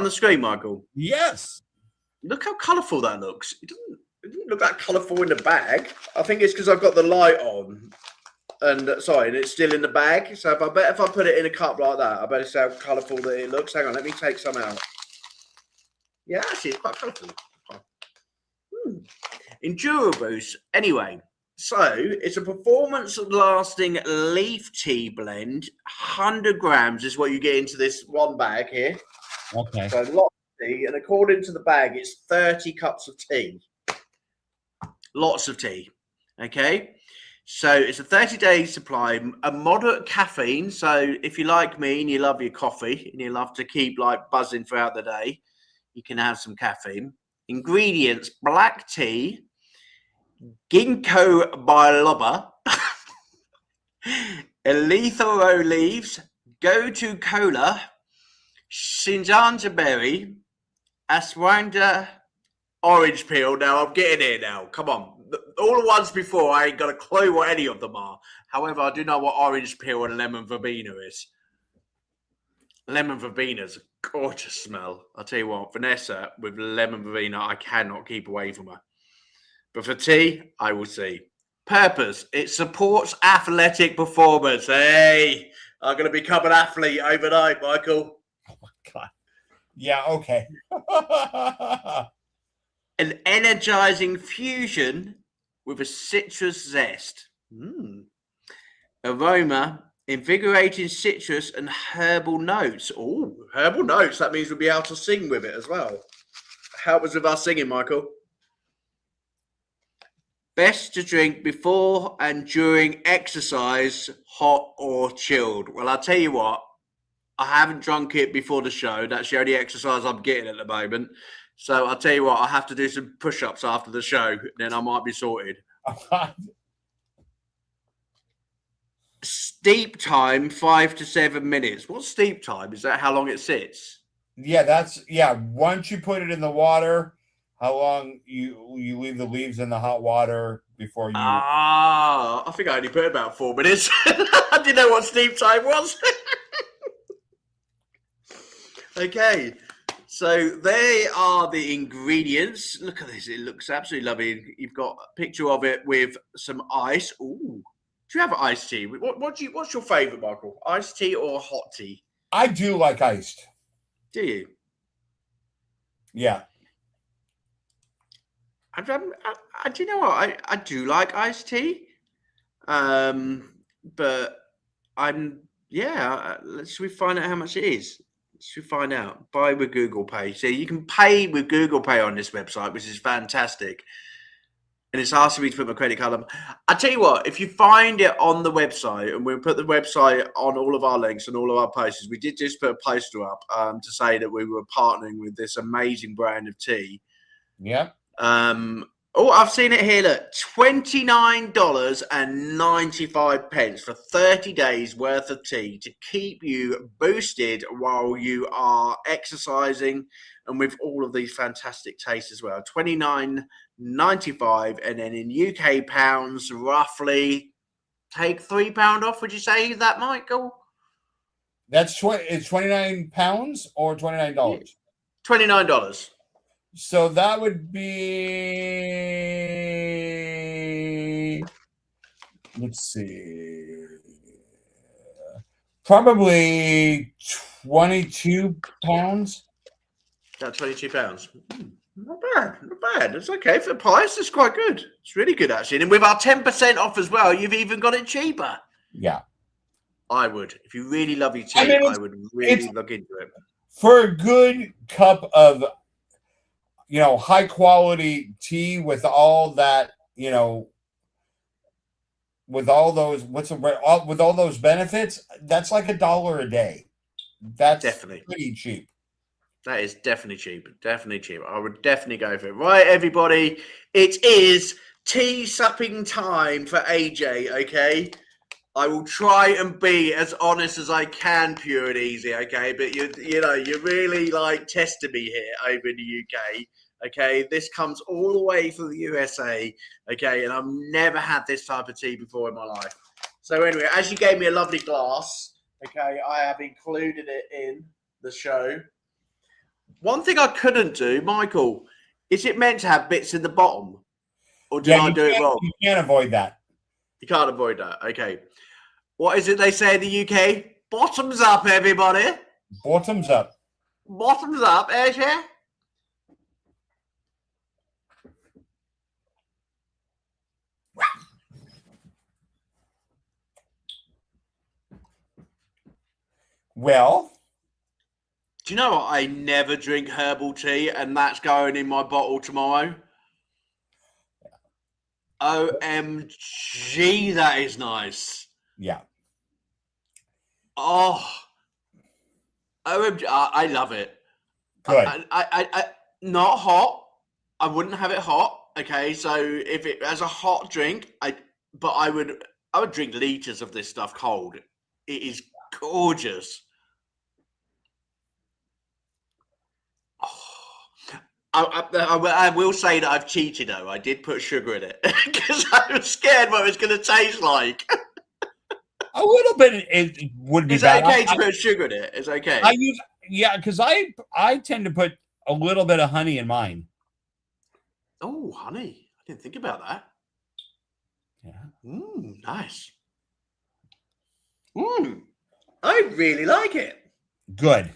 the screen, Michael? Yes. Look how colourful that looks. It doesn't look that colourful in the bag. I think it's because I've got the light on. And it's still in the bag. So if I put it in a cup like that, I better see how colourful that it looks. Hang on, let me take some out. Yeah, actually, it's quite colourful. Enduro Boost. Anyway, so it's a performance-lasting leaf tea blend. 100 grams is what you get into this one bag here. Okay. So lots of tea, and according to the bag, it's 30 cups of tea. Lots of tea. Okay. So it's a 30-day supply, a moderate caffeine. So if you like me and you love your coffee and you love to keep like buzzing throughout the day, you can have some caffeine. Ingredients: black tea, ginkgo biloba, eleuthero leaves, gotu kola, sinjanja berry, ashwagandha orange peel. Now I'm getting here now. Come on. All the ones before, I ain't got a clue what any of them are. However, I do know what orange peel and lemon verbena is. Lemon verbena's a gorgeous smell. I'll tell you what, Vanessa with lemon verbena, I cannot keep away from her. But for tea, I will see. Purpose: it supports athletic performance. Hey, I'm going to become an athlete overnight, Michael. Oh my God. Yeah, okay. An energizing fusion with a citrus zest. Aroma: invigorating citrus and herbal notes. Oh, herbal notes. That means we'll be able to sing with it as well. Help us with our singing, Michael. Best to drink before and during exercise, hot or chilled. Well, I'll tell you what, I haven't drunk it before the show. That's the only exercise I'm getting at the moment. So I'll tell you what, I have to do some push-ups after the show, then I might be sorted. Steep time, 5 to 7 minutes. What's steep time? Is that how long it sits? Yeah, once you put it in the water, how long you leave the leaves in the hot water before you... I think I only put about 4 minutes. I didn't know what steep time was. Okay. So there are the ingredients. Look at this. It looks absolutely lovely. You've got a picture of it with some ice. Ooh. Do you have iced tea? What's your favourite, Michael? Iced tea or hot tea? I do like iced. Do you? Yeah. Do you know what? I do like iced tea. But should we find out how much it is? Should we find out? Buy with Google Pay. So you can pay with Google Pay on this website, which is fantastic. And it's asking me to put my credit card on. I tell you what, if you find it on the website, and we'll put the website on all of our links and all of our posts. We did just put a poster up to say that we were partnering with this amazing brand of tea. Yeah. I've seen it here. Look, $29.95 for 30 days worth of tea to keep you boosted while you are exercising, and with all of these fantastic tastes as well. $29.95, and then in UK pounds, roughly take £3 off. Would you say that, Michael? It's 29 pounds or $29? $29. So that would be, let's see, probably 22 pounds. That's 22 pounds. Not bad. It's okay for the price. It's quite good. It's really good, actually. And with our 10% off as well, you've even got it cheaper. Yeah. I would. If you really love your tea, I mean, I would really look into it. For a good cup of, high quality tea with all that, with all those with all those benefits, that's like $1 a day. That's Definitely pretty cheap. That is definitely cheap. Definitely cheap. I would definitely go for it. Right, everybody. It is tea supping time for AJ, okay? I will try and be as honest as I can, pure and easy, okay? But you're really like testing me here over in the UK. Okay, this comes all the way from the USA, okay, and I've never had this type of tea before in my life. So anyway, as you gave me a lovely glass, okay, I have included it in the show. One thing I couldn't do, Michael, is it meant to have bits in the bottom? Or did I do it wrong? You can't avoid that. You can't avoid that, okay. What is it they say in the UK? Bottoms up, everybody. Bottoms up. Bottoms up, AJ. Well, do you know what? I never drink herbal tea, and that's going in my bottle tomorrow. OMG, that is nice. Yeah. Oh, OMG, I love it. Good. I not hot. I wouldn't have it hot. Okay, so if it as a hot drink, I would drink liters of this stuff cold. It is gorgeous. I will say that I've cheated though. I did put sugar in it because I was scared what it was going to taste like. A little bit. It would be. Is it okay to put sugar in it? It's okay. Because I tend to put a little bit of honey in mine. Oh, honey! I didn't think about that. Yeah. Nice. I really like it. Good.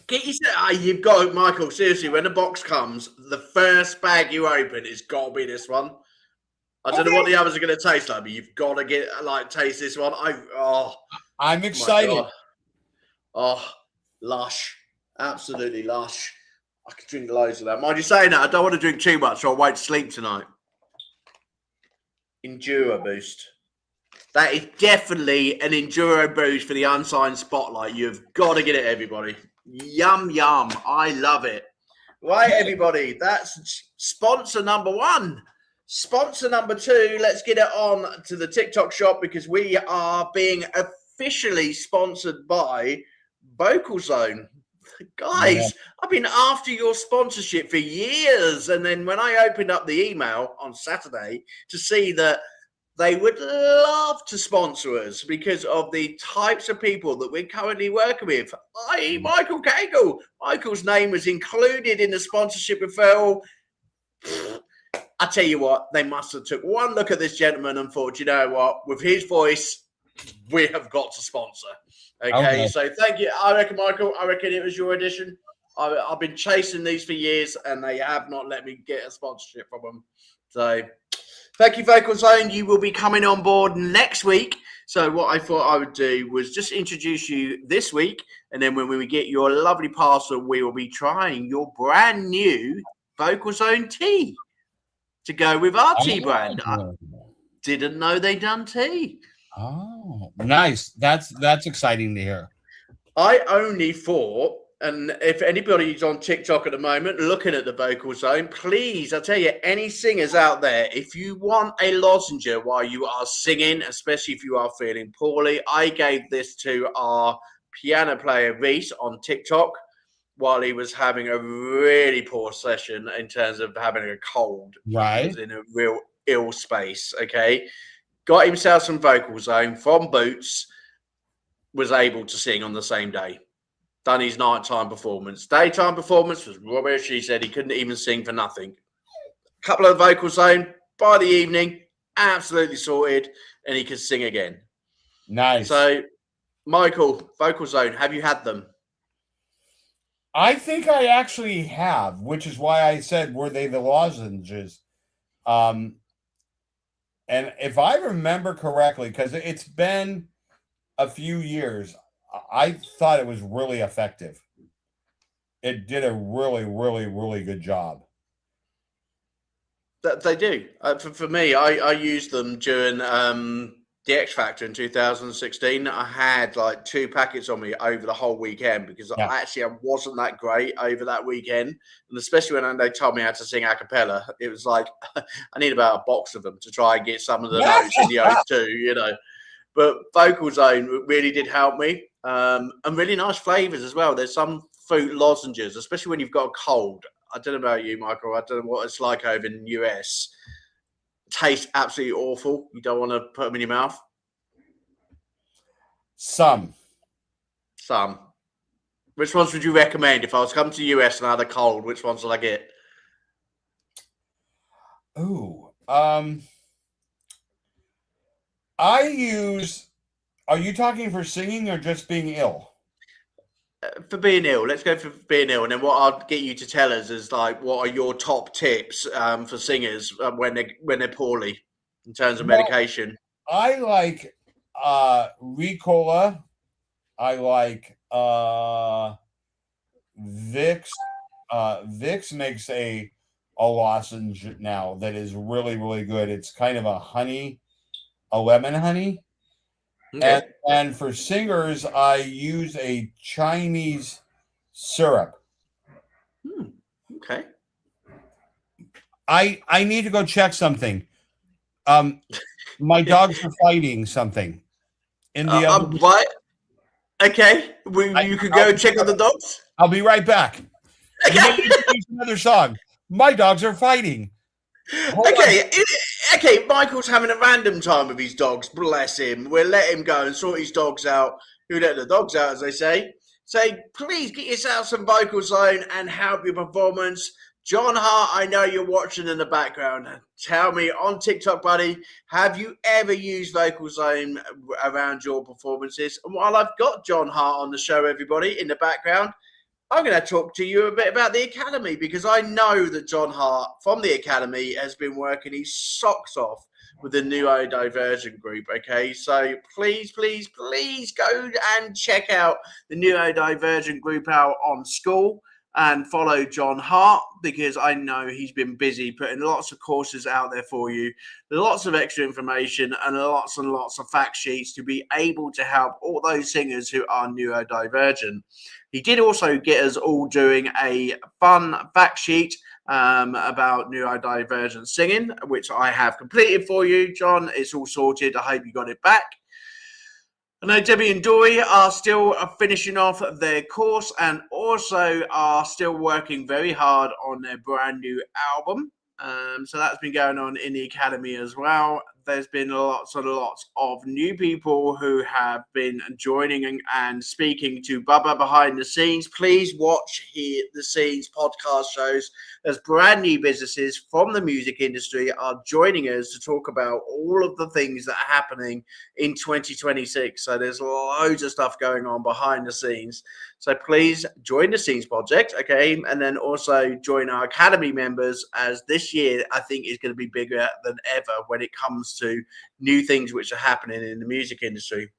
You've got Michael. Seriously, when the box comes, the first bag you open is got to be this one. I don't know what the others are going to taste like, but you've got to taste this one. I'm excited. Lush, absolutely lush. I could drink loads of that. Mind you saying that, I don't want to drink too much, so I won't sleep tonight. Enduro boost. That is definitely an Enduro boost for the Unsigned Spotlight. You've got to get it, everybody. Yum, yum. I love it. Right, everybody. That's sponsor number 1. Sponsor number 2. Let's get it on to the TikTok shop because we are being officially sponsored by Vocal Zone. Guys, I've been after your sponsorship for years. And then when I opened up the email on Saturday to see that they would love to sponsor us because of the types of people that we're currently working with, i.e. Michael Cagle. Michael's name was included in the sponsorship referral. I tell you what, they must have took one look at this gentleman and thought, you know what, with his voice, we have got to sponsor. Okay, so thank you. I reckon, Michael, it was your edition. I've been chasing these for years, and they have not let me get a sponsorship from them. So thank you, Vocal Zone. You will be coming on board next week. So what I thought I would do was just introduce you this week, and then when we get your lovely parcel, we will be trying your brand new Vocal Zone tea to go with our tea brand. I didn't know they done tea. Oh, nice. That's exciting to hear. I only thought, and if anybody's on TikTok at the moment looking at the Vocal Zone, please, I tell you, any singers out there, if you want a lozenge while you are singing, especially if you are feeling poorly, I gave this to our piano player Reese on TikTok while he was having a really poor session in terms of having a cold. Right. He was in a real ill space, okay? Got himself some Vocal Zone from Boots, was able to sing on the same day. Done his nighttime performance. Daytime performance was rubbish. He said he couldn't even sing for nothing. Couple of Vocal Zone by the evening, absolutely sorted, and he could sing again. Nice. So, Michael, Vocal Zone, have you had them? I think I actually have, which is why I said, were they the lozenges? And if I remember correctly, because it's been a few years, I thought it was really effective. It did a really, really, really good job. They do. For me, I used them during the X Factor in 2016. I had like 2 packets on me over the whole weekend because Yeah. I wasn't that great over that weekend. And especially when they told me how to sing a cappella, it was like, I need about a box of them to try and get some of the notes in the O2, you know. But Vocal Zone really did help me. And really nice flavors as well. There's some fruit lozenges, especially when you've got a cold. I don't know about you, Michael. I don't know what it's like over in the US. Tastes absolutely awful. You don't want to put them in your mouth. Some. Which ones would you recommend if I was to come to the US and I had a cold? Which ones would I get? Ooh. Are you talking for singing or just being ill? For being ill, let's go for being ill, and then what I'll get you to tell us is like, what are your top tips for singers when they're poorly in terms of medication? I like Ricola. I like Vicks. Vicks makes a lozenge now that is really, really good. It's kind of a lemon honey. Okay. And for singers, I use a Chinese syrup. Okay. I need to go check something. My dogs are fighting something in the other. What? Okay, you could go check on the dogs. I'll be right back. Okay. Another song. My dogs are fighting. Okay, Michael's having a random time with his dogs. Bless him. We'll let him go and sort his dogs out. Who let the dogs out, as they say. So please get yourself some Vocal Zone and help your performance. John Hart, I know you're watching in the background. Tell me on TikTok, buddy, have you ever used Vocal Zone around your performances? And while I've got John Hart on the show, everybody, in the background, I'm going to talk to you a bit about the Academy, because I know that John Hart from the Academy has been working his socks off with the Neurodivergent group, okay? So please go and check out the Neurodivergent group out on School and follow John Hart, because I know he's been busy putting lots of courses out there for you, lots of extra information and lots of fact sheets to be able to help all those singers who are neurodivergent. He did also get us all doing a fun fact sheet about neurodivergent singing, which I have completed for you, John. It's all sorted. I hope you got it back. I know Debbie and Dory are still finishing off their course and also are still working very hard on their brand new album. So that's been going on in the Academy as well. There's been lots of new people who have been joining and speaking to Bubba behind the scenes. Please watch the Scenes podcast shows as brand new businesses from the music industry are joining us to talk about all of the things that are happening in 2026. So there's loads of stuff going on behind the scenes. So please join the Scenes project, okay? And then also join our Academy members, as this year I think is going to be bigger than ever when it comes to new things which are happening in the music industry.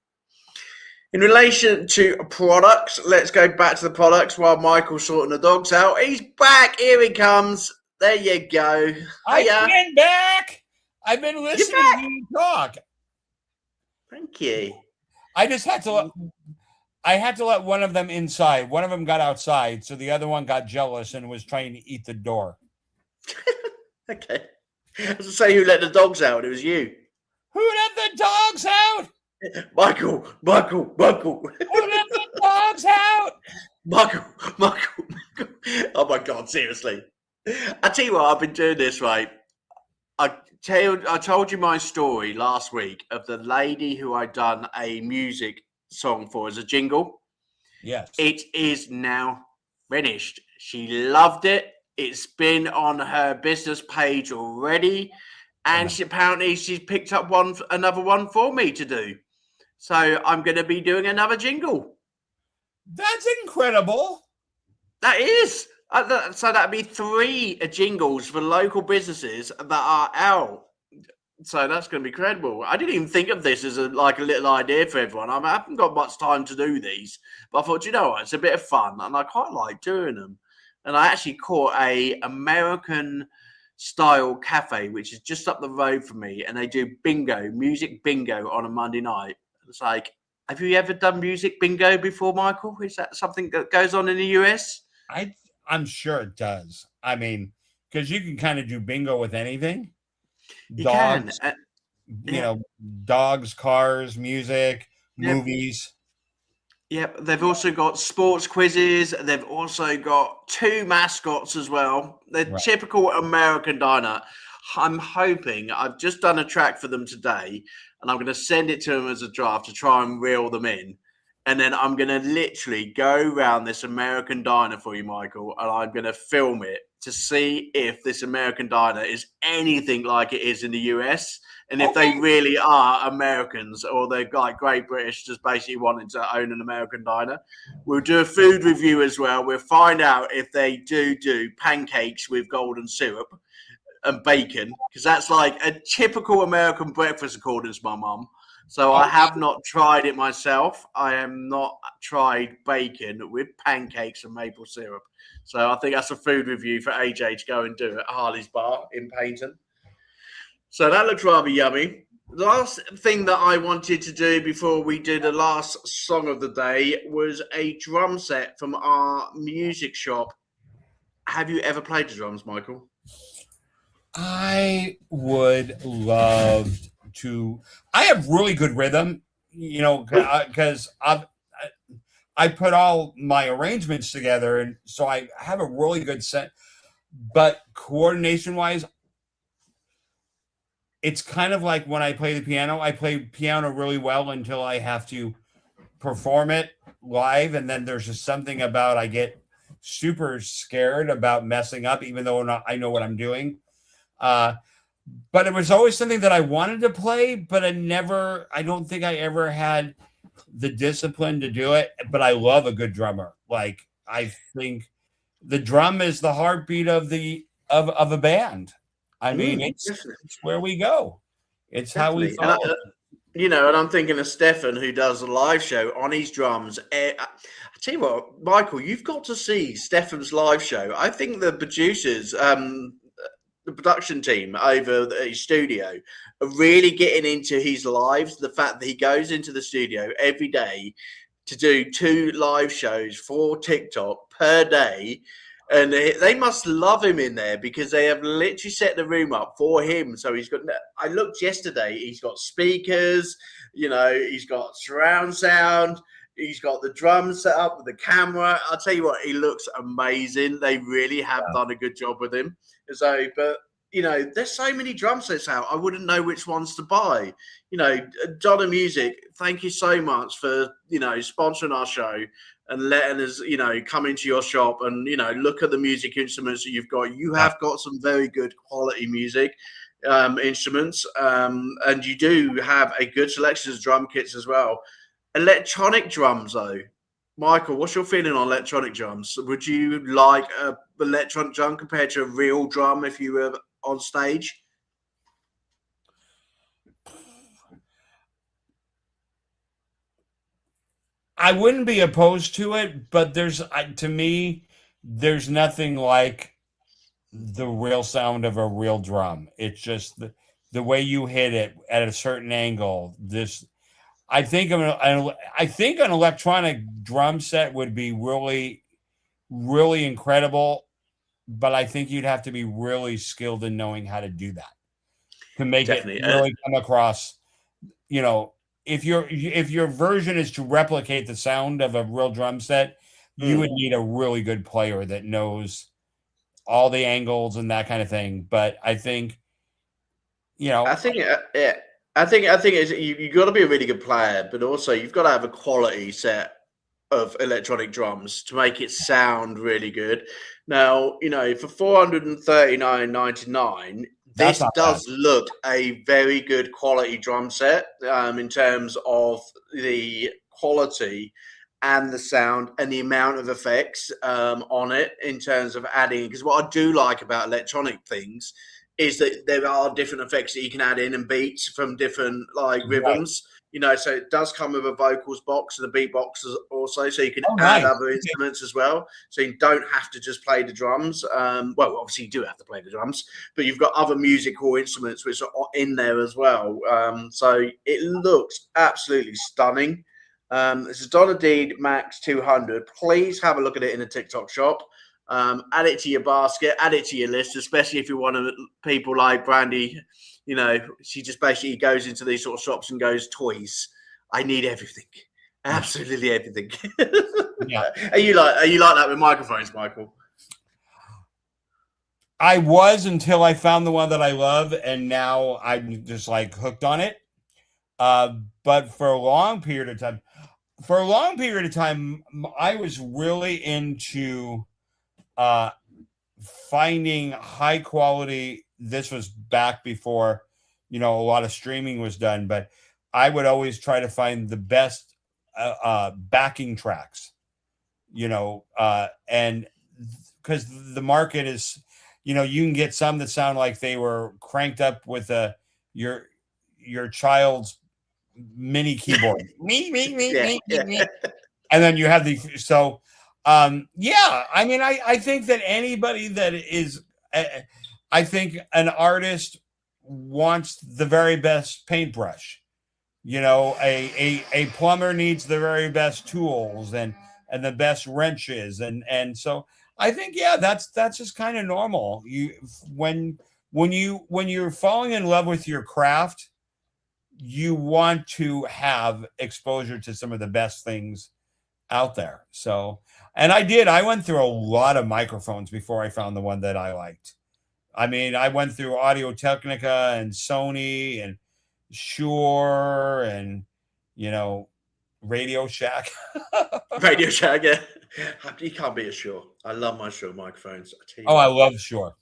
In relation to products, let's go back to the products while Michael's sorting the dogs out. He's back. Here he comes. There you go. I've been back. I've been listening to you talk. Thank you. I just had to let one of them inside. One of them got outside, so the other one got jealous and was trying to eat the door. Okay. I was to say, who let the dogs out? It was you. Who let the dogs out? Michael. Who let the dogs out? Michael. Oh my God, seriously. I tell you what, I've been doing this, right? I told you my story last week of the lady who I'd done a music song for as a jingle. Yes. It is now finished. She loved it. It's been on her business page already. And she's picked up another one for me to do. So I'm going to be doing another jingle. That's incredible. That is. So that'd be 3 jingles for local businesses that are out So that's going to be incredible. I didn't even think of this as a little idea for everyone. I haven't got much time to do these, but I thought, you know what, it's a bit of fun, and I quite like doing them. And I actually caught a American style cafe, which is just up the road from me, and they do music bingo on a Monday night. It's like, have you ever done music bingo before, Michael? Is that something that goes on in the US? I'm sure it does. I mean, because you can kind of do bingo with anything. You Dogs, can. you know, dogs, cars, music, movies. Yep, they've also got sports quizzes. They've also got 2 mascots as well. They're Right. typical American diner. I'm hoping I've just done a track for them today, and I'm going to send it to them as a draft to try and reel them in. And then I'm going to literally go around this American diner for you, Michael, and I'm going to film it to see if this American diner is anything like it is in the US. And if they really are Americans, or they're like Great British, just basically wanting to own an American diner. We'll do a food review as well. We'll find out if they do pancakes with golden syrup and bacon, because that's like a typical American breakfast, according to my mum. So I have not tried it myself. I have not tried bacon with pancakes and maple syrup. So I think that's a food review for AJ to go and do at Harley's Bar in Payton. So that looks rather yummy. The last thing that I wanted to do before we do the last song of the day was a drum set from our music shop. Have you ever played the drums, Michael? I would love to. I have really good rhythm, you know, because I put all my arrangements together, and so I have a really good set. But coordination wise, it's kind of like when I play the piano. I play piano really well until I have to perform it live, and then there's just something about I get super scared about messing up, even though I know what I'm doing. But it was always something that I wanted to play, but I don't think I ever had the discipline to do it. But I love a good drummer. Like, I think the drum is the heartbeat of a band. I mean, it's where we go. It's Definitely. how we follow. And I'm thinking of Stefan, who does a live show on his drums. I tell you what, Michael, you've got to see Stefan's live show. I think the producers, the production team over at his studio are really getting into his lives. The fact that he goes into the studio every day to do 2 live shows for TikTok per day. And they must love him in there, because they have literally set the room up for him. So I looked yesterday, he's got speakers, he's got surround sound, he's got the drums set up with the camera. I'll tell you what, he looks amazing. They really have done a good job with him. So, but there's so many drum sets out, I wouldn't know which ones to buy. Donna Music, thank you so much for, sponsoring our show and letting us, come into your shop and, look at the music instruments that you've got. You have got some very good quality music instruments, and you do have a good selection of drum kits as well. Electronic drums, though. Michael, what's your feeling on electronic drums? Would you like an electronic drum compared to a real drum if you were on stage? I wouldn't be opposed to it, but to me, there's nothing like the real sound of a real drum. It's just the way you hit it at a certain angle. I think an electronic drum set would be really, really incredible, but I think you'd have to be really skilled in knowing how to do that to make Definitely. it really come across. If your version is to replicate the sound of a real drum set, you would need a really good player that knows all the angles and that kind of thing. But I think, I think it's, you got to be a really good player, but also you've got to have a quality set of electronic drums to make it sound really good. Now, for $439.99, this does look a very good quality drum set in terms of the quality and the sound and the amount of effects on it in terms of adding. Because what I do like about electronic things is that there are different effects that you can add in and beats from different like rhythms. You know, so it does come with a vocals box and a beat box also, so you can add other instruments as well. So you don't have to just play the drums. Well, obviously you do have to play the drums, but you've got other musical instruments which are in there as well. So it looks absolutely stunning. This is Donna Deed Max 200. Please have a look at it in the TikTok shop. Add it to your basket, add it to your list, especially if you're one of the people like Brandy. You know, she just basically goes into these sort of shops and goes, toys. I need everything. Absolutely everything. Yeah. Are you like that with microphones, Michael? I was until I found the one that I love, and now I'm just like hooked on it. But for a long period of time, I was really into finding high quality. This was back before, you know, a lot of streaming was done, but I would always try to find the best backing tracks, you know, and because the market is, you know, you can get some that sound like they were cranked up with your child's mini keyboard. me. And then you have yeah, I mean, I think that anybody that is, I think an artist wants the very best paintbrush. You know, a plumber needs the very best tools and the best wrenches. And so I think, yeah, that's just kind of normal. When you're falling in love with your craft, you want to have exposure to some of the best things out there. So, and I went through a lot of microphones before I found the one that I liked. I mean, I went through Audio Technica and Sony and Shure and, you know, Radio Shack. Radio Shack, yeah. You can't beat a Shure. I love my Shure microphones. I love Shure.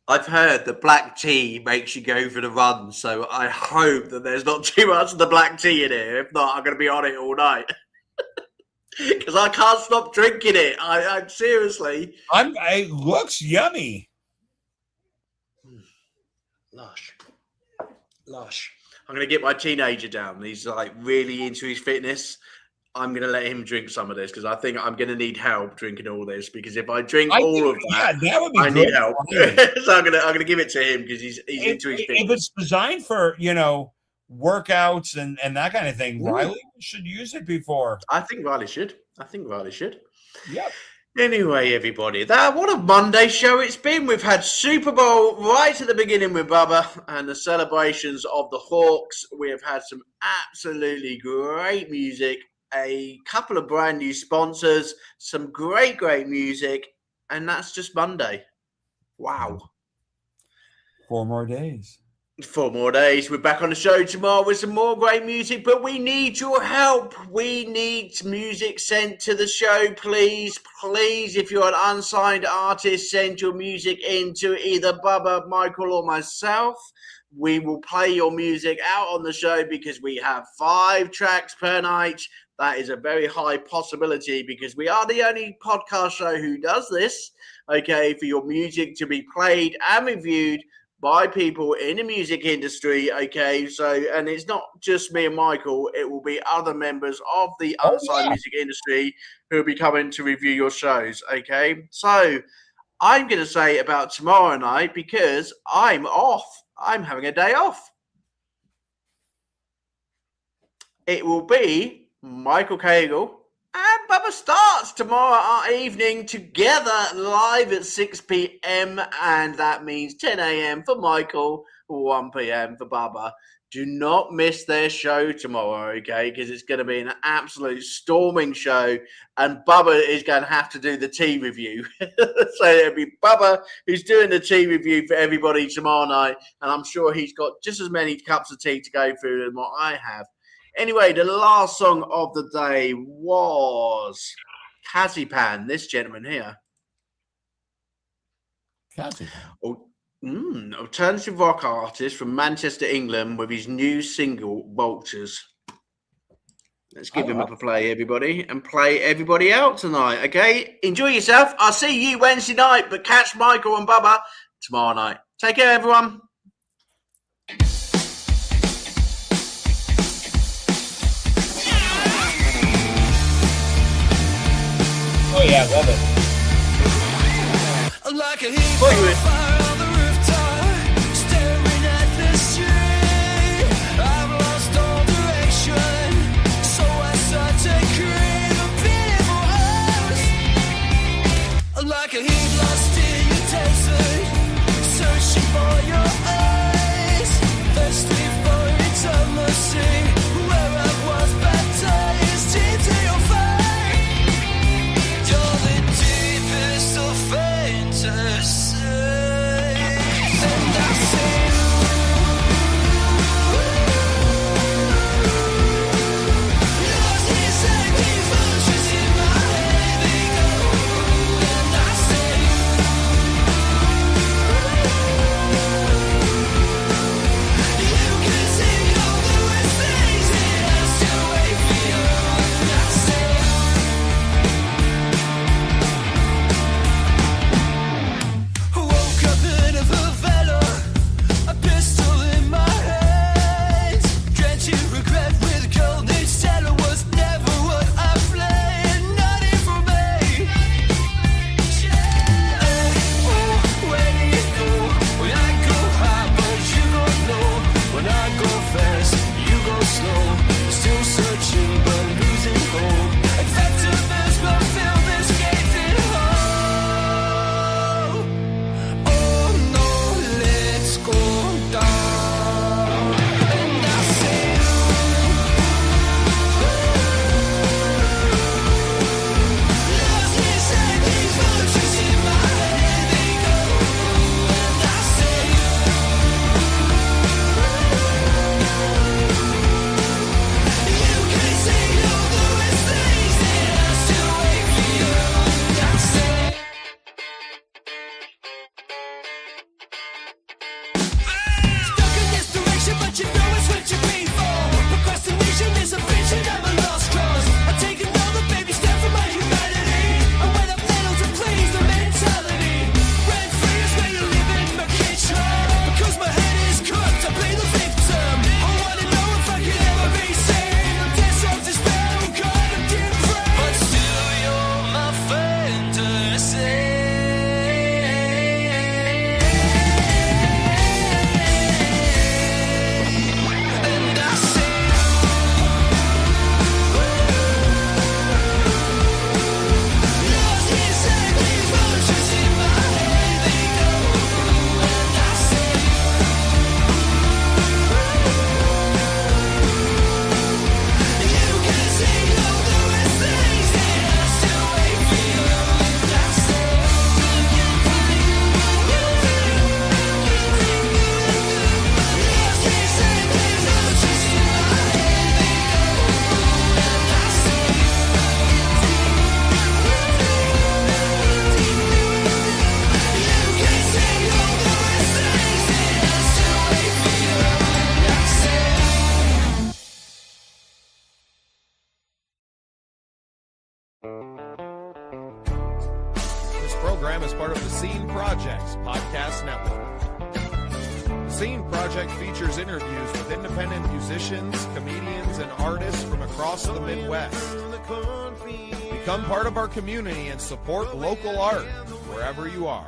I've heard that black tea makes you go for the run, so I hope that there's not too much of the black tea in here. If not, I'm going to be on it all night. Because I can't stop drinking it. I'm seriously. It looks yummy. Lush. I'm going to get my teenager down. He's like really into his fitness. I'm going to let him drink some of this because I think I'm going to need help drinking all this. Because if I drink all of that, that would be I need help. So I'm going to give it to him because he's into his fitness. If it's designed for, you know, workouts and that kind of thing, Riley should use it before. I think Riley should. Yep. Anyway, everybody, what a Monday show it's been. We've had Super Bowl right at the beginning with Bubba and the celebrations of the Hawks. We have had some absolutely great music, a couple of brand new sponsors, some great music, and that's just Monday. Wow. 4 more days. 4 more days. We're back on the show tomorrow with some more great music, but we need your help. We need music sent to the show, please. If you're an unsigned artist, send your music in to either Bubba, Michael, or myself. We will play your music out on the show because we have 5 tracks per night. That is a very high possibility because we are the only podcast show who does this, okay, for your music to be played and reviewed by people in the music industry, okay? So, and it's not just me and Michael, it will be other members of the unsigned music industry who will be coming to review your shows, okay? So, I'm going to say about tomorrow night because I'm off. I'm having a day off. It will be Michael Cagle and Bubba Starts tomorrow evening together live at 6 p.m. And that means 10 a.m. for Michael, 1 p.m. for Bubba. Do not miss their show tomorrow, okay? Because it's going to be an absolute storming show. And Bubba is going to have to do the tea review. So it'll be Bubba who's doing the tea review for everybody tomorrow night. And I'm sure he's got just as many cups of tea to go through than what I have. Anyway, the last song of the day was Kazipan, this gentleman here. Kazipan. Alternative rock artist from Manchester, England, with his new single, Vultures. Let's give him up a play, everybody, and play everybody out tonight, okay? Enjoy yourself. I'll see you Wednesday night, but catch Michael and Bubba tomorrow night. Take care, everyone. Oh yeah, love it. Like a heap of fire on the rooftop, staring at the street. I've lost all direction, so I start to crave a beautiful house. Like a heap lost in the desert, searching for your eyes, thirsty for intimacy, where I was baptized into your fire. You're the deepest of fantasy, and I say lost inside these vultures in my head they go, and I say you can see all the worst things that I still wait for you, and I say woke up in a favela, a pistol in my hands, drenching regret with cold. Instead it was never what I planned, not even for me. Where do you go? When I go high, but you don't know. When I go fast, you go slow. Still searching, but losing hope. Effectiveness will fill this gaping hole. Oh no, let's go down. And I say lost inside these vultures in my head they go, and I say you can say all the worst things that I still wait for you, and I say stuck in this direction, but you know it's what you've been for. Procrastination is a vision of a lost cause. I take another baby step for my humanity. I wear the pedal to please the mentality. Ran free is where you live in my kitchen. Because my head is cooked, I play the victim. I wanna know if I can ever be saved. I'm dead of despair, oh God, I'm different. But still you're my fantasy. And I say lost inside these vultures in my head they go, and I say you can say all the worst things that I still wait for you, and I say lost inside these vultures in my head they go, and I say you can say all the worst things that I still wait for you, and I say This program is part of the Scene Project's podcast network. The Scene Project features interviews with independent musicians, comedians, and artists from across the Midwest. Become part of our community and support local art wherever you are.